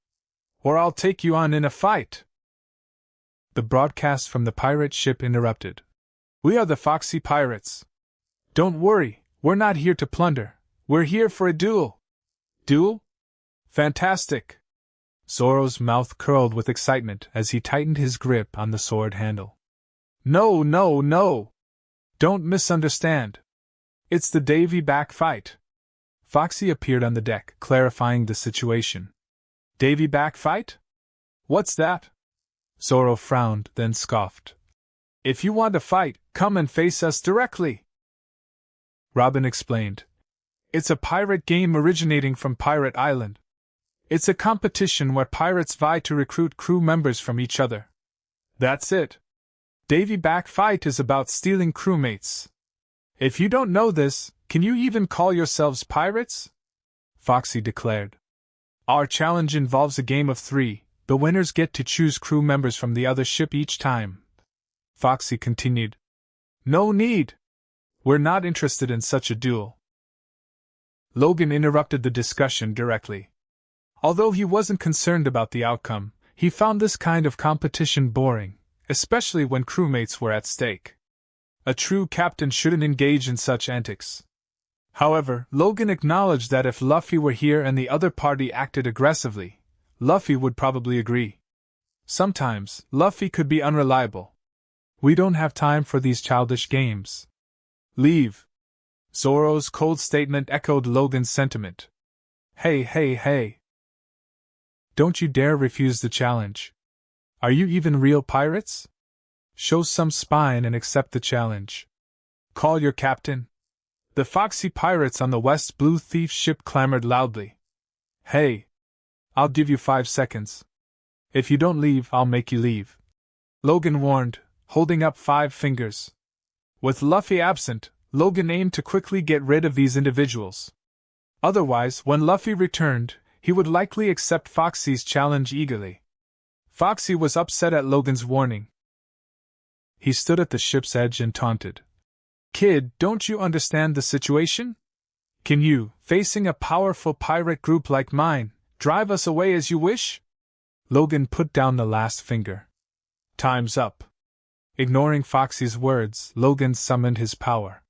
or I'll take you on in a fight!" The broadcast from the pirate ship interrupted. "We are the Foxy Pirates. Don't worry, we're not here to plunder, we're here for a duel." "Duel? Fantastic!" Zoro's mouth curled with excitement as he tightened his grip on the sword handle. "No, no, no! Don't misunderstand. It's the Davy back fight." Foxy appeared on the deck, clarifying the situation. "Davy back fight? What's that?" Zoro frowned, then scoffed. "If you want to fight, come and face us directly." Robin explained. "It's a pirate game originating from Pirate Island. It's a competition where pirates vie to recruit crew members from each other. That's it. Davy back fight is about stealing crewmates. If you don't know this, can you even call yourselves pirates?" Foxy declared. "Our challenge involves a game of 3. The winners get to choose crew members from the other ship each time." Foxy continued. "No need. We're not interested in such a duel." Logan interrupted the discussion directly. Although he wasn't concerned about the outcome, he found this kind of competition boring, especially when crewmates were at stake. A true captain shouldn't engage in such antics. However, Logan acknowledged that if Luffy were here and the other party acted aggressively, Luffy would probably agree. Sometimes, Luffy could be unreliable. We don't have time for these childish games. Leave. Zoro's cold statement echoed Logan's sentiment. Hey. Don't you dare refuse the challenge. Are you even real pirates? Show some spine and accept the challenge. Call your captain. The foxy pirates on the West Blue Thief ship clamored loudly. Hey! I'll give you 5 seconds. If you don't leave, I'll make you leave. Logan warned, holding up 5 fingers. With Luffy absent, Logan aimed to quickly get rid of these individuals. Otherwise, when Luffy returned, he would likely accept Foxy's challenge eagerly. Foxy was upset at Logan's warning. He stood at the ship's edge and taunted. Kid, don't you understand the situation? Can you, facing a powerful pirate group like mine, drive us away as you wish? Logan put down the last finger. Time's up. Ignoring Foxy's words, Logan summoned his power.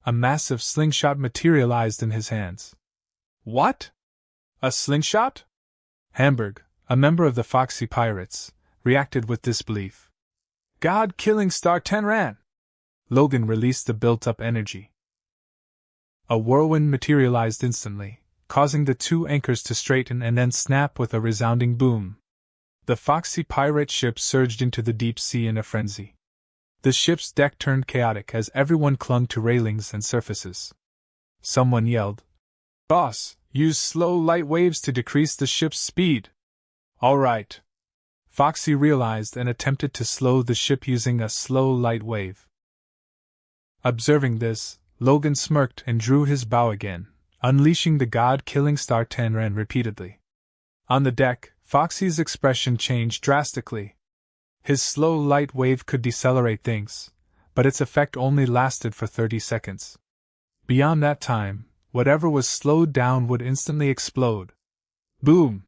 A massive slingshot materialized in his hands. What? A slingshot? Hamburg, a member of the Foxy Pirates, reacted with disbelief. God-killing Star Tenran! Logan released the built-up energy. A whirlwind materialized instantly, causing the 2 anchors to straighten and then snap with a resounding boom. The Foxy pirate ship surged into the deep sea in a frenzy. The ship's deck turned chaotic as everyone clung to railings and surfaces. Someone yelled, Boss, use slow light waves to decrease the ship's speed. All right. Foxy realized and attempted to slow the ship using a slow light wave. Observing this, Logan smirked and drew his bow again, unleashing the god-killing Star Tenran repeatedly. On the deck, Foxy's expression changed drastically. His slow light wave could decelerate things, but its effect only lasted for 30 seconds. Beyond that time, whatever was slowed down would instantly explode. Boom!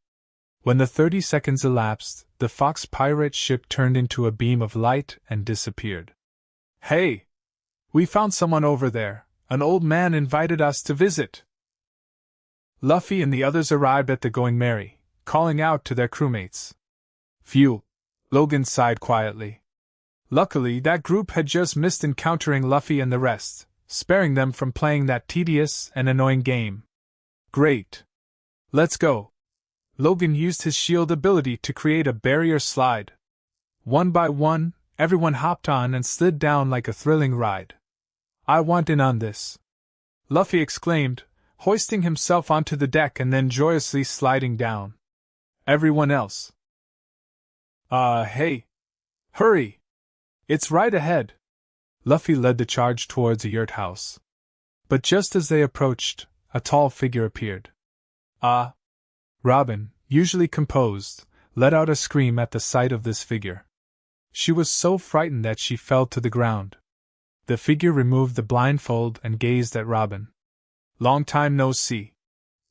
When the 30 seconds elapsed, the Fox pirate ship turned into a beam of light and disappeared. Hey! We found someone over there. An old man invited us to visit. Luffy and the others arrived at the Going Merry, calling out to their crewmates. Phew! Logan sighed quietly. Luckily, that group had just missed encountering Luffy and the rest, sparing them from playing that tedious and annoying game. Great! Let's go! Logan used his shield ability to create a barrier slide. One by one, everyone hopped on and slid down like a thrilling ride. I want in on this! Luffy exclaimed, hoisting himself onto the deck and then joyously sliding down. Everyone else. Hey! Hurry! It's right ahead! Luffy led the charge towards a yurt house. But just as they approached, a tall figure appeared. Robin, usually composed, let out a scream at the sight of this figure. She was so frightened that she fell to the ground. The figure removed the blindfold and gazed at Robin. Long time no see.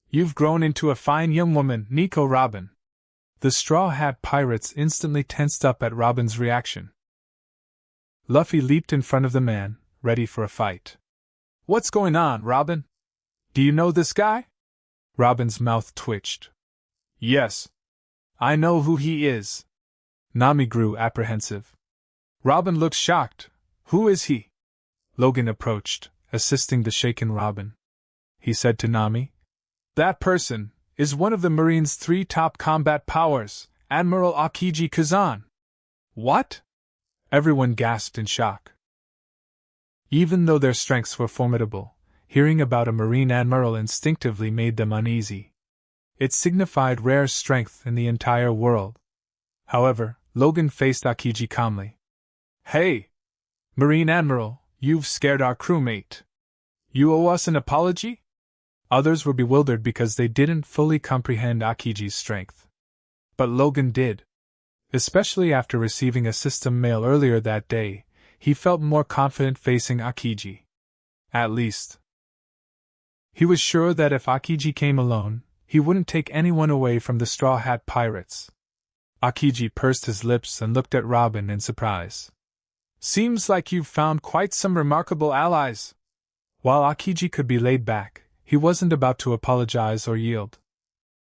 You've grown into a fine young woman, Nico Robin. The Straw Hat Pirates instantly tensed up at Robin's reaction. Luffy leaped in front of the man, ready for a fight. What's going on, Robin? Do you know this guy? Robin's mouth twitched. Yes. I know who he is. Nami grew apprehensive. Robin looked shocked. Who is he? Logan approached, assisting the shaken Robin. He said to Nami, That person is one of the Marine's 3 top combat powers, Admiral Aokiji Kazan. What? Everyone gasped in shock. Even though their strengths were formidable, hearing about a Marine Admiral instinctively made them uneasy. It signified rare strength in the entire world. However, Logan faced Aokiji calmly. Hey! Marine Admiral, you've scared our crewmate. You owe us an apology? Others were bewildered because they didn't fully comprehend Aokiji's strength. But Logan did. Especially after receiving a system mail earlier that day, he felt more confident facing Aokiji. At least. He was sure that if Aokiji came alone, he wouldn't take anyone away from the Straw Hat Pirates. Akiji pursed his lips and looked at Robin in surprise. Seems like you've found quite some remarkable allies. While Akiji could be laid back, he wasn't about to apologize or yield.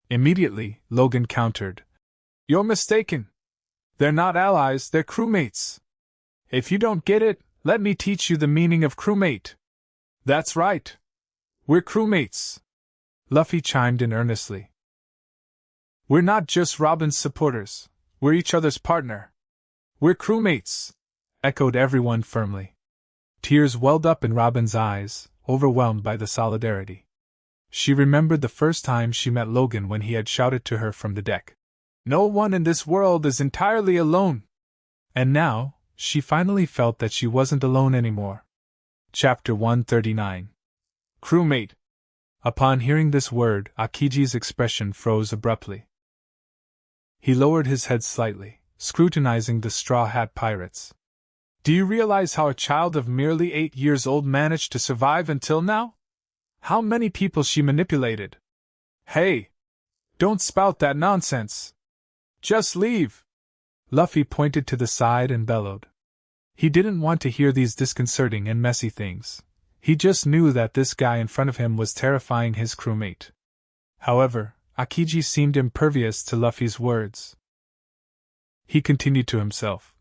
Immediately, Logan countered. You're mistaken. They're not allies, they're crewmates. If you don't get it, let me teach you the meaning of crewmate. That's right. We're crewmates. Luffy chimed in earnestly. We're not just Robin's supporters, we're each other's partner. We're crewmates, echoed everyone firmly. Tears welled up in Robin's eyes, overwhelmed by the solidarity. She remembered the first time she met Logan when he had shouted to her from the deck. No one in this world is entirely alone. And now, she finally felt that she wasn't alone anymore. Chapter 139. Crewmate. Upon hearing this word, Akiji's expression froze abruptly. He lowered his head slightly, scrutinizing the Straw Hat Pirates. Do you realize how a child of merely 8 years old managed to survive until now? How many people she manipulated? Hey! Don't spout that nonsense! Just leave! Luffy pointed to the side and bellowed. He didn't want to hear these disconcerting and messy things. He just knew that this guy in front of him was terrifying his crewmate. However, Akiji seemed impervious to Luffy's words. He continued to himself.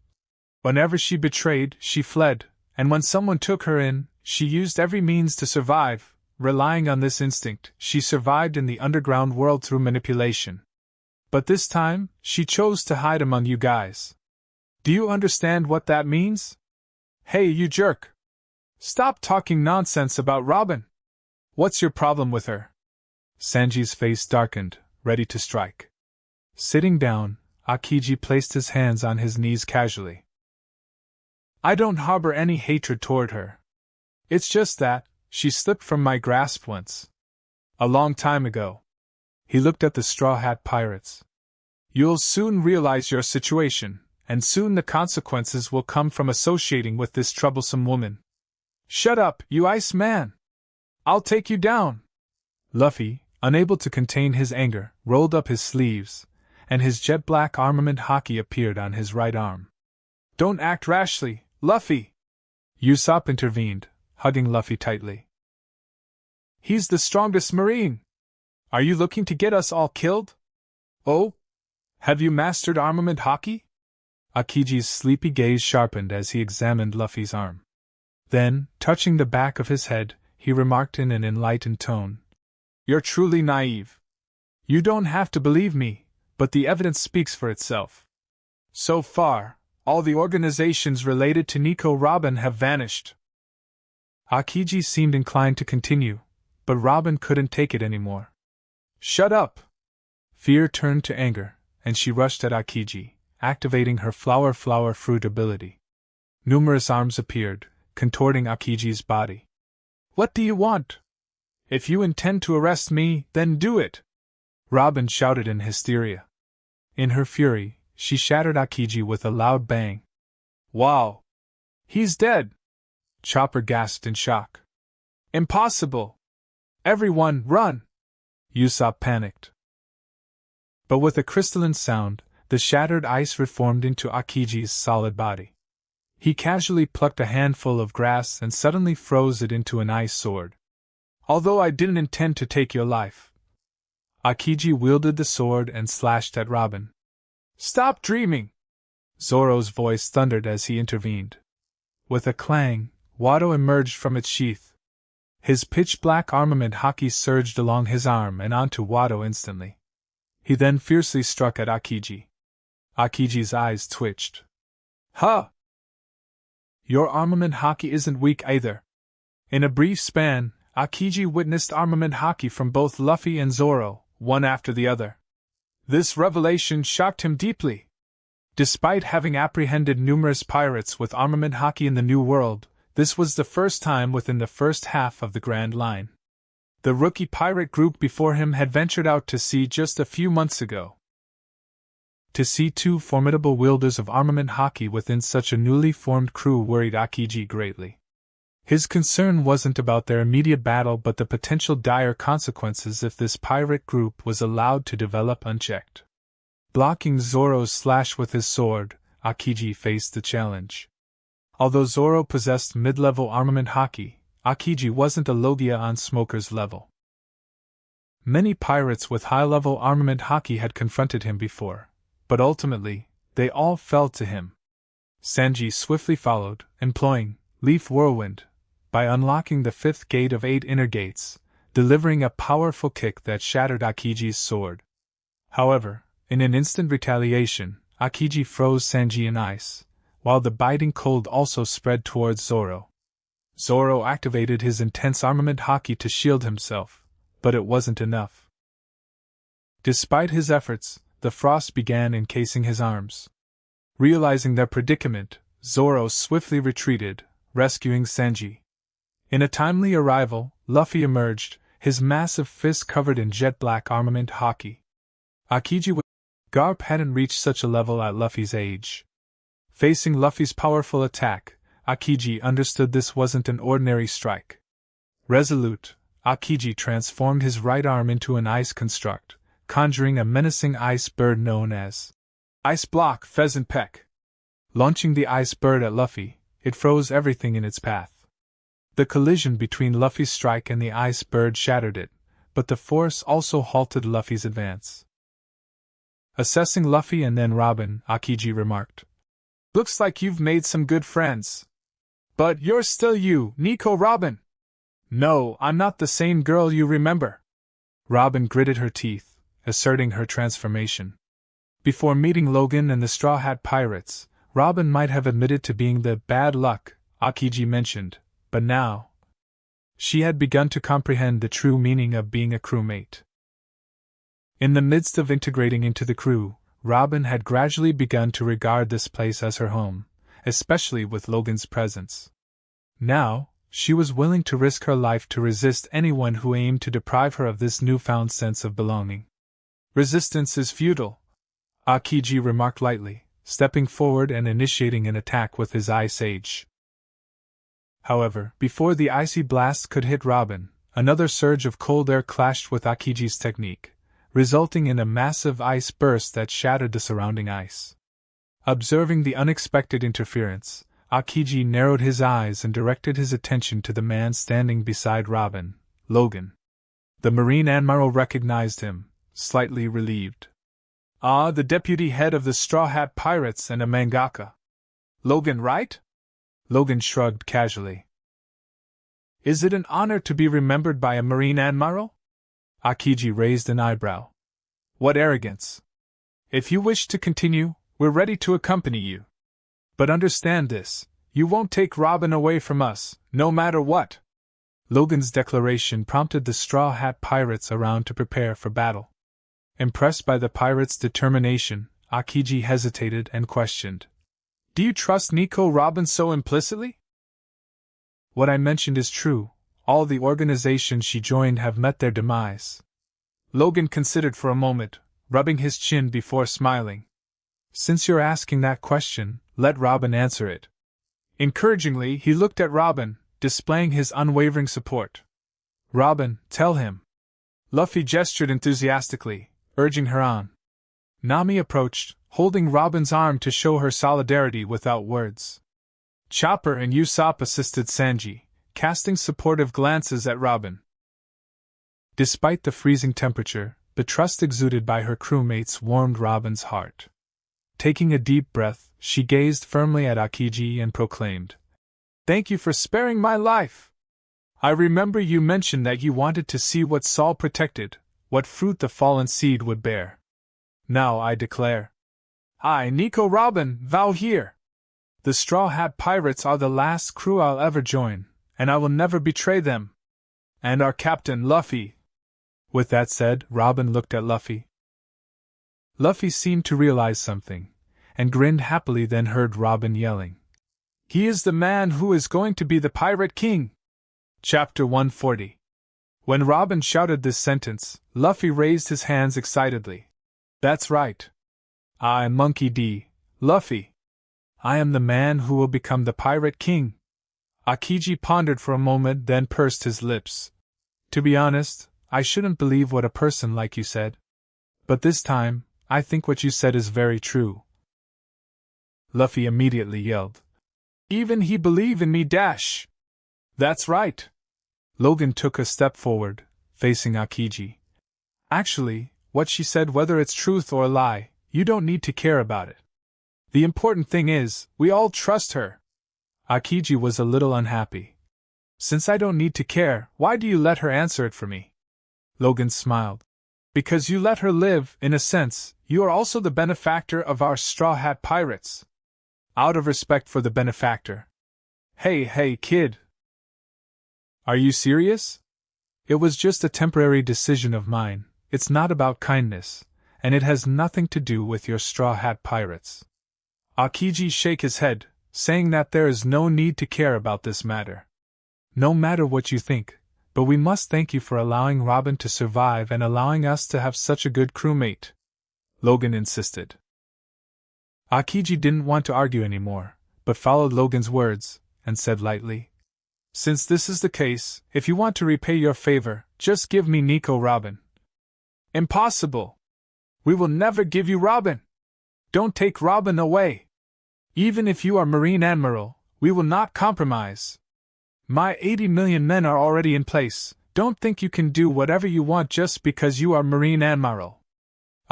Whenever she betrayed, she fled, and when someone took her in, she used every means to survive. Relying on this instinct, she survived in the underground world through manipulation. But this time, she chose to hide among you guys. Do you understand what that means? Hey, you jerk! Stop talking nonsense about Robin! What's your problem with her? Sanji's face darkened, ready to strike. Sitting down, Akiji placed his hands on his knees casually. I don't harbor any hatred toward her. It's just that, she slipped from my grasp once. A long time ago. He looked at the Straw Hat Pirates. You'll soon realize your situation, and soon the consequences will come from associating with this troublesome woman. Shut up, you ice man! I'll take you down! Luffy, unable to contain his anger, rolled up his sleeves, and his jet-black armament hockey appeared on his right arm. Don't act rashly, Luffy! Usopp intervened, hugging Luffy tightly. He's the strongest marine! Are you looking to get us all killed? Oh? Have you mastered armament hockey? Akiji's sleepy gaze sharpened as he examined Luffy's arm. Then, touching the back of his head, he remarked in an enlightened tone. You're truly naive. You don't have to believe me, but the evidence speaks for itself. So far, all the organizations related to Nico Robin have vanished. Akiji seemed inclined to continue, but Robin couldn't take it anymore. Shut up! Fear turned to anger, and she rushed at Akiji, activating her flower fruit ability. Numerous arms appeared, contorting Akiji's body. What do you want? If you intend to arrest me, then do it! Robin shouted in hysteria. In her fury, she shattered Akiji with a loud bang. Wow! He's dead! Chopper gasped in shock. Impossible! Everyone, run! Usopp panicked. But with a crystalline sound, the shattered ice reformed into Akiji's solid body. He casually plucked a handful of grass and suddenly froze it into an ice sword. Although I didn't intend to take your life. Akiji wielded the sword and slashed at Robin. Stop dreaming! Zoro's voice thundered as he intervened. With a clang, Wado emerged from its sheath. His pitch-black armament hockey surged along his arm and onto Wado instantly. He then fiercely struck at Akiji. Akiji's eyes twitched. Huh! Your armament hockey isn't weak either. In a brief span, Akiji witnessed armament hockey from both Luffy and Zoro, one after the other. This revelation shocked him deeply. Despite having apprehended numerous pirates with armament hockey in the New World, this was the first time within the first half of the Grand Line. The rookie pirate group before him had ventured out to sea just a few months ago. To see two formidable wielders of armament hockey within such a newly formed crew worried Akiji greatly. His concern wasn't about their immediate battle but the potential dire consequences if this pirate group was allowed to develop unchecked. Blocking Zoro's slash with his sword, Akiji faced the challenge. Although Zoro possessed mid-level armament haki, Akiji wasn't a Logia on Smoker's level. Many pirates with high-level armament haki had confronted him before, but ultimately, they all fell to him. Sanji swiftly followed, employing Leaf Whirlwind, by unlocking the 5th gate of 8 inner gates, delivering a powerful kick that shattered Akiji's sword. However, in an instant retaliation, Akiji froze Sanji in ice, while the biting cold also spread towards Zoro. Zoro activated his intense armament haki to shield himself, but it wasn't enough. Despite his efforts, the frost began encasing his arms. Realizing their predicament, Zoro swiftly retreated, rescuing Sanji. In a timely arrival, Luffy emerged, his massive fist covered in jet-black armament haki. Garp hadn't reached such a level at Luffy's age. Facing Luffy's powerful attack, Akiji understood this wasn't an ordinary strike. Resolute, Akiji transformed his right arm into an ice construct, conjuring a menacing ice bird known as Ice Block Pheasant Peck. Launching the ice bird at Luffy, it froze everything in its path. The collision between Luffy's strike and the ice bird shattered it, but the force also halted Luffy's advance. Assessing Luffy and then Robin, Akiji remarked, "Looks like you've made some good friends. But you're still you, Nico Robin." "No, I'm not the same girl you remember." Robin gritted her teeth, asserting her transformation. Before meeting Logan and the Straw Hat Pirates, Robin might have admitted to being the bad luck Akiji mentioned, but now she had begun to comprehend the true meaning of being a crewmate. In the midst of integrating into the crew, Robin had gradually begun to regard this place as her home, especially with Logan's presence. Now, she was willing to risk her life to resist anyone who aimed to deprive her of this newfound sense of belonging. "Resistance is futile," Akiji remarked lightly, stepping forward and initiating an attack with his Ice Age. However, before the icy blast could hit Robin, another surge of cold air clashed with Akiji's technique, resulting in a massive ice burst that shattered the surrounding ice. Observing the unexpected interference, Akiji narrowed his eyes and directed his attention to the man standing beside Robin, Logan. The Marine Admiral recognized him, slightly relieved. "Ah, the deputy head of the Straw Hat Pirates and a mangaka. Logan, right?" Logan shrugged casually. "Is it an honor to be remembered by a Marine Admiral?" Akiji raised an eyebrow. "What arrogance! If you wish to continue, we're ready to accompany you. But understand this, you won't take Robin away from us, no matter what." Logan's declaration prompted the Straw Hat Pirates around to prepare for battle. Impressed by the pirates' determination, Akiji hesitated and questioned. "Do you trust Nico Robin so implicitly?" "What I mentioned is true. All the organizations she joined have met their demise." Logan considered for a moment, rubbing his chin before smiling. "Since you're asking that question, let Robin answer it." Encouragingly, he looked at Robin, displaying his unwavering support. "Robin, tell him." Luffy gestured enthusiastically, urging her on. Nami approached, holding Robin's arm to show her solidarity without words. Chopper and Usopp assisted Sanji, casting supportive glances at Robin. Despite the freezing temperature, the trust exuded by her crewmates warmed Robin's heart. Taking a deep breath, she gazed firmly at Akiji and proclaimed, "Thank you for sparing my life! I remember you mentioned that you wanted to see what Saul protected, what fruit the fallen seed would bear. Now I declare. I, Nico Robin, vow here. The Straw Hat Pirates are the last crew I'll ever join, and I will never betray them. And our captain, Luffy." With that said, Robin looked at Luffy. Luffy seemed to realize something, and grinned happily, then heard Robin yelling, "He is the man who is going to be the Pirate King!" Chapter 140. When Robin shouted this sentence, Luffy raised his hands excitedly. "That's right. I am Monkey D. Luffy. I am the man who will become the Pirate King." Akiji pondered for a moment, then pursed his lips. "To be honest, I shouldn't believe what a person like you said. But this time, I think what you said is very true. Luffy immediately yelled. Even he believe in me dash. That's right. Logan took a step forward, facing Akiji. Actually, what she said, whether it's truth or a lie, you don't need to care about it. The important thing is, we all trust her. Akiji was a little unhappy. Since I don't need to care, why do you let her answer it for me? Logan smiled. Because you let her live, in a sense, you are also the benefactor of our Straw Hat Pirates. Out of respect for the benefactor. Hey, kid. Are you serious? It was just a temporary decision of mine. It's not about kindness, and it has nothing to do with your Straw Hat Pirates. Akiji shook his head, saying that there is no need to care about this matter. No matter what you think, but we must thank you for allowing Robin to survive and allowing us to have such a good crewmate. Logan insisted. Akiji didn't want to argue anymore, but followed Logan's words, and said lightly, Since this is the case, if you want to repay your favor, just give me Nico Robin. Impossible! We will never give you Robin! Don't take Robin away! Even if you are Marine Admiral, we will not compromise. My 80 million men are already in place. Don't think you can do whatever you want just because you are Marine Admiral.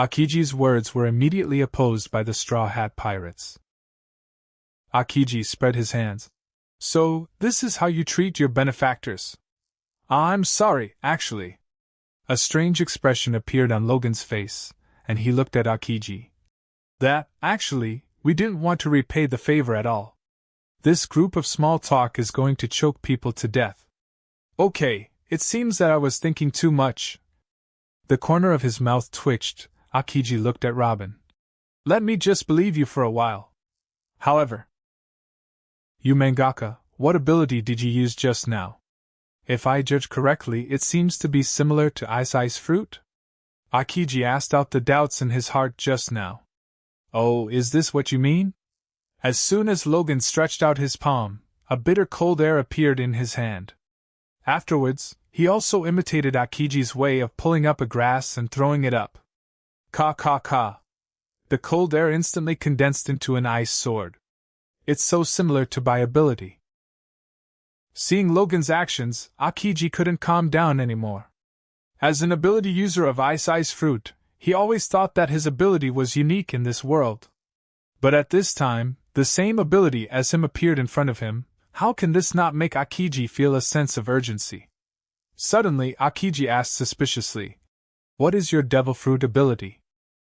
Akiji's words were immediately opposed by the Straw Hat Pirates. Akiji spread his hands. So, this is how you treat your benefactors? I'm sorry, actually. A strange expression appeared on Logan's face, and he looked at Akiji. Actually, we didn't want to repay the favor at all. This group of small talk is going to choke people to death. Okay, it seems that I was thinking too much. The corner of his mouth twitched. Akiji looked at Robin. Let me just believe you for a while. However, you mangaka, what ability did you use just now? If I judge correctly, it seems to be similar to Ice Fruit? Akiji asked out the doubts in his heart just now. Oh, is this what you mean? As soon as Logan stretched out his palm, a bitter cold air appeared in his hand. Afterwards, he also imitated Akiji's way of pulling up a grass and throwing it up. Ka. The cold air instantly condensed into an ice sword. It's so similar to my ability. Seeing Logan's actions, Akiji couldn't calm down anymore. As an ability user of Ice Fruit, he always thought that his ability was unique in this world. But at this time, the same ability as him appeared in front of him. How can this not make Akiji feel a sense of urgency? Suddenly, Akiji asked suspiciously, What is your Devil Fruit ability?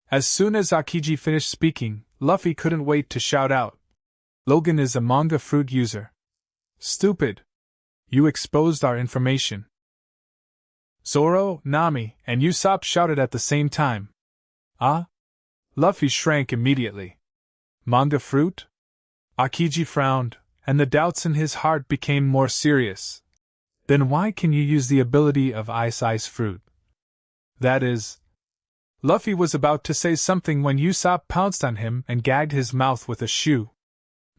As soon as Akiji finished speaking, Luffy couldn't wait to shout out, Logan is a manga fruit user. Stupid! You exposed our information. Zoro, Nami, and Usopp shouted at the same time. Ah? Luffy shrank immediately. Manga fruit? Akiji frowned, and the doubts in his heart became more serious. Then why can you use the ability of Ice Fruit? That is... Luffy was about to say something when Usopp pounced on him and gagged his mouth with a shoe.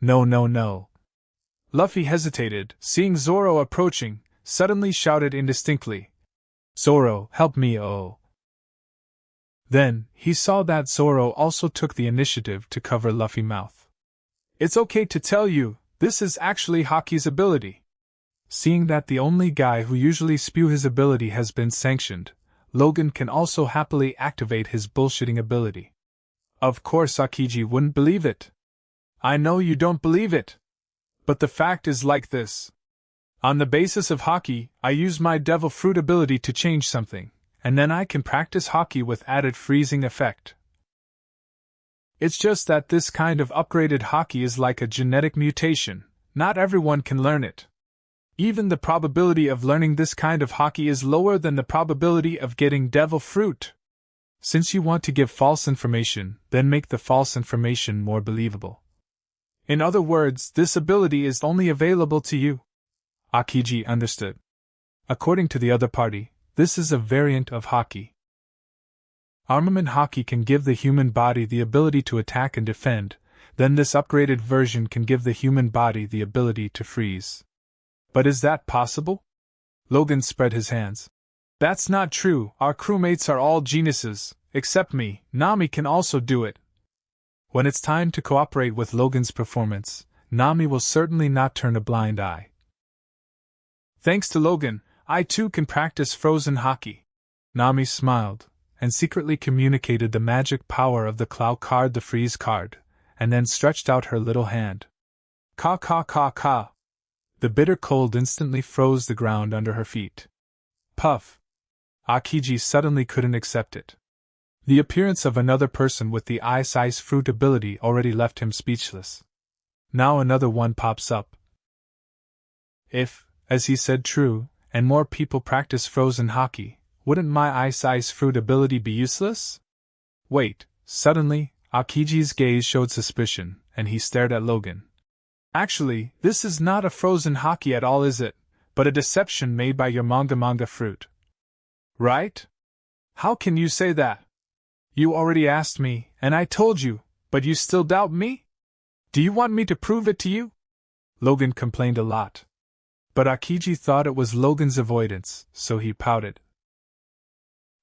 No. Luffy hesitated, seeing Zoro approaching, suddenly shouted indistinctly, Zoro, help me, oh. Then, he saw that Zoro also took the initiative to cover Luffy's mouth. It's okay to tell you, this is actually Haki's ability. Seeing that the only guy who usually spew his ability has been sanctioned, Logan can also happily activate his bullshitting ability. Of course Akiji wouldn't believe it. I know you don't believe it. But the fact is like this. On the basis of Haki, I use my Devil Fruit ability to change something, and then I can practice Haki with added freezing effect. It's just that this kind of upgraded Haki is like a genetic mutation. Not everyone can learn it. Even the probability of learning this kind of Haki is lower than the probability of getting Devil Fruit. Since you want to give false information, then make the false information more believable. In other words, this ability is only available to you. Akiji understood. According to the other party, this is a variant of Haki. Armament Haki can give the human body the ability to attack and defend, then this upgraded version can give the human body the ability to freeze. But is that possible? Logan spread his hands. That's not true, our crewmates are all geniuses, except me, Nami can also do it. When it's time to cooperate with Logan's performance, Nami will certainly not turn a blind eye. Thanks to Logan, I too can practice frozen hockey. Nami smiled, and secretly communicated the magic power of the Clow card, the freeze card, and then stretched out her little hand. Ka ka ka ka. The bitter cold instantly froze the ground under her feet. Puff. Akiji suddenly couldn't accept it. The appearance of another person with the ice fruit ability already left him speechless. Now another one pops up. If, as he said, true, and more people practice frozen hockey, wouldn't my ice fruit ability be useless? Wait, suddenly, Akiji's gaze showed suspicion, and he stared at Logan. Actually, this is not a frozen hockey at all, is it, but a deception made by your manga fruit. Right? How can you say that? You already asked me, and I told you, but you still doubt me? Do you want me to prove it to you? Logan complained a lot. But Akiji thought it was Logan's avoidance, so he pouted.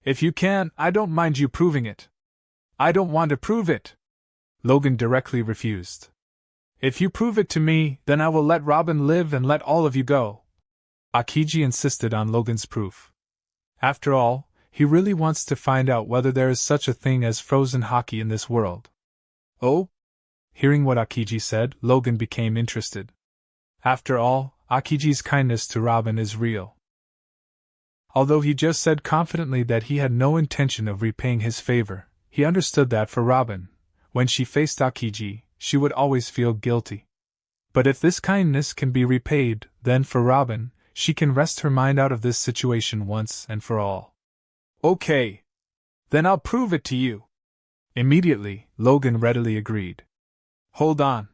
If you can, I don't mind you proving it. I don't want to prove it. Logan directly refused. If you prove it to me, then I will let Robin live and let all of you go. Akiji insisted on Logan's proof. After all, he really wants to find out whether there is such a thing as frozen hockey in this world. Oh? Hearing what Akiji said, Logan became interested. After all, Akiji's kindness to Robin is real. Although he just said confidently that he had no intention of repaying his favor, he understood that for Robin, when she faced Akiji, she would always feel guilty. But if this kindness can be repaid, then for Robin, she can rest her mind out of this situation once and for all. Okay. Then I'll prove it to you. Immediately, Logan readily agreed. Hold on.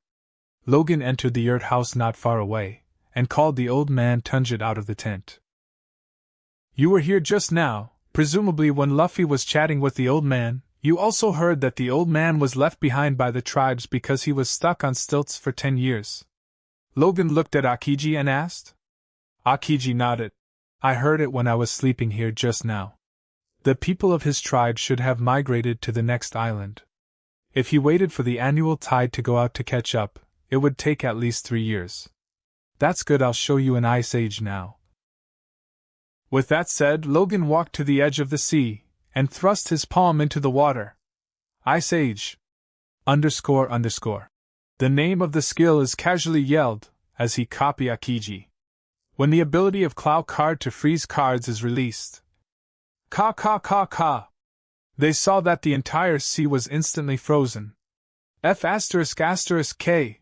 Logan entered the yurt house not far away, and called the old man Tunjit out of the tent. You were here just now, presumably when Luffy was chatting with the old man. You also heard that the old man was left behind by the tribes because he was stuck on stilts for 10 years. Logan looked at Akiji and asked. Akiji nodded. I heard it when I was sleeping here just now. The people of his tribe should have migrated to the next island. If he waited for the annual tide to go out to catch up, it would take at least 3 years. That's good, I'll show you an ice age now. With that said, Logan walked to the edge of the sea, and thrust his palm into the water. Ice Age. __. The name of the skill is casually yelled, as he copy Akiji. When the ability of Clow card to freeze cards is released. Ka ka ka ka. They saw that the entire sea was instantly frozen. F***K.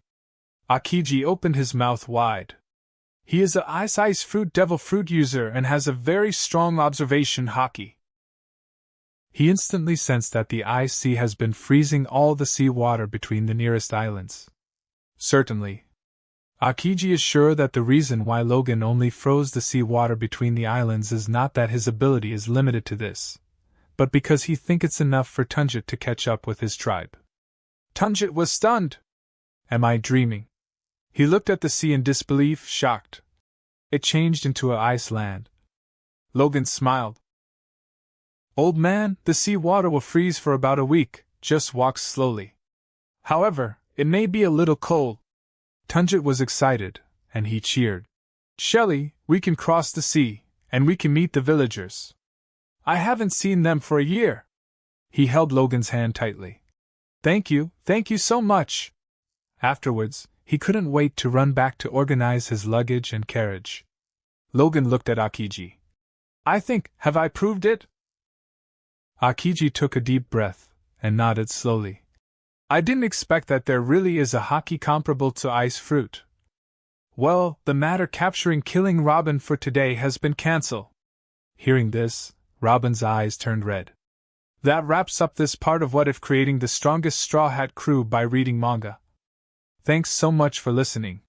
Akiji opened his mouth wide. He is a ice fruit devil fruit user and has a very strong observation hockey. He instantly sensed that the ice sea has been freezing all the sea water between the nearest islands. Certainly. Akiji is sure that the reason why Logan only froze the sea water between the islands is not that his ability is limited to this, but because he thinks it's enough for Tunjit to catch up with his tribe. Tunjit was stunned. Am I dreaming? He looked at the sea in disbelief, shocked. It changed into a ice land. Logan smiled. Old man, the sea water will freeze for about a week, just walk slowly. However, it may be a little cold. Tunjit was excited, and he cheered. Shelly, we can cross the sea, and we can meet the villagers. I haven't seen them for a year. He held Logan's hand tightly. Thank you so much. Afterwards, he couldn't wait to run back to organize his luggage and carriage. Logan looked at Akiji. Have I proved it? Akiji took a deep breath, and nodded slowly. I didn't expect that there really is a hockey comparable to ice fruit. Well, the matter capturing killing Robin for today has been cancelled. Hearing this, Robin's eyes turned red. That wraps up this part of What If Creating the Strongest Straw Hat Crew by reading manga. Thanks so much for listening.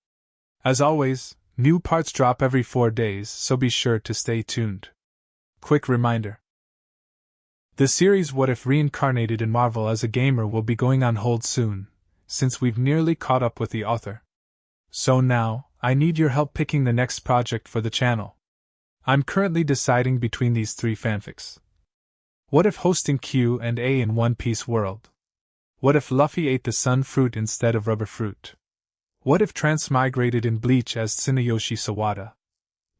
As always, new parts drop every 4 days, so be sure to stay tuned. Quick reminder. The series What If Reincarnated in Marvel as a Gamer will be going on hold soon, since we've nearly caught up with the author. So now, I need your help picking the next project for the channel. I'm currently deciding between these 3 fanfics. What if hosting Q&A in One Piece world? What if Luffy ate the sun fruit instead of rubber fruit? What if Transmigrated in Bleach as Tsunayoshi Sawada?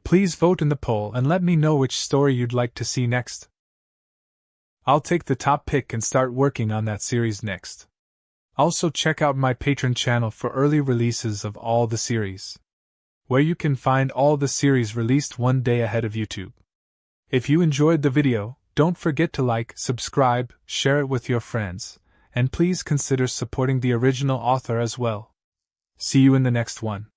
Please vote in the poll and let me know which story you'd like to see next. I'll take the top pick and start working on that series next. Also check out my Patreon channel for early releases of all the series, where you can find all the series released one day ahead of YouTube. If you enjoyed the video, don't forget to like, subscribe, share it with your friends, and please consider supporting the original author as well. See you in the next one.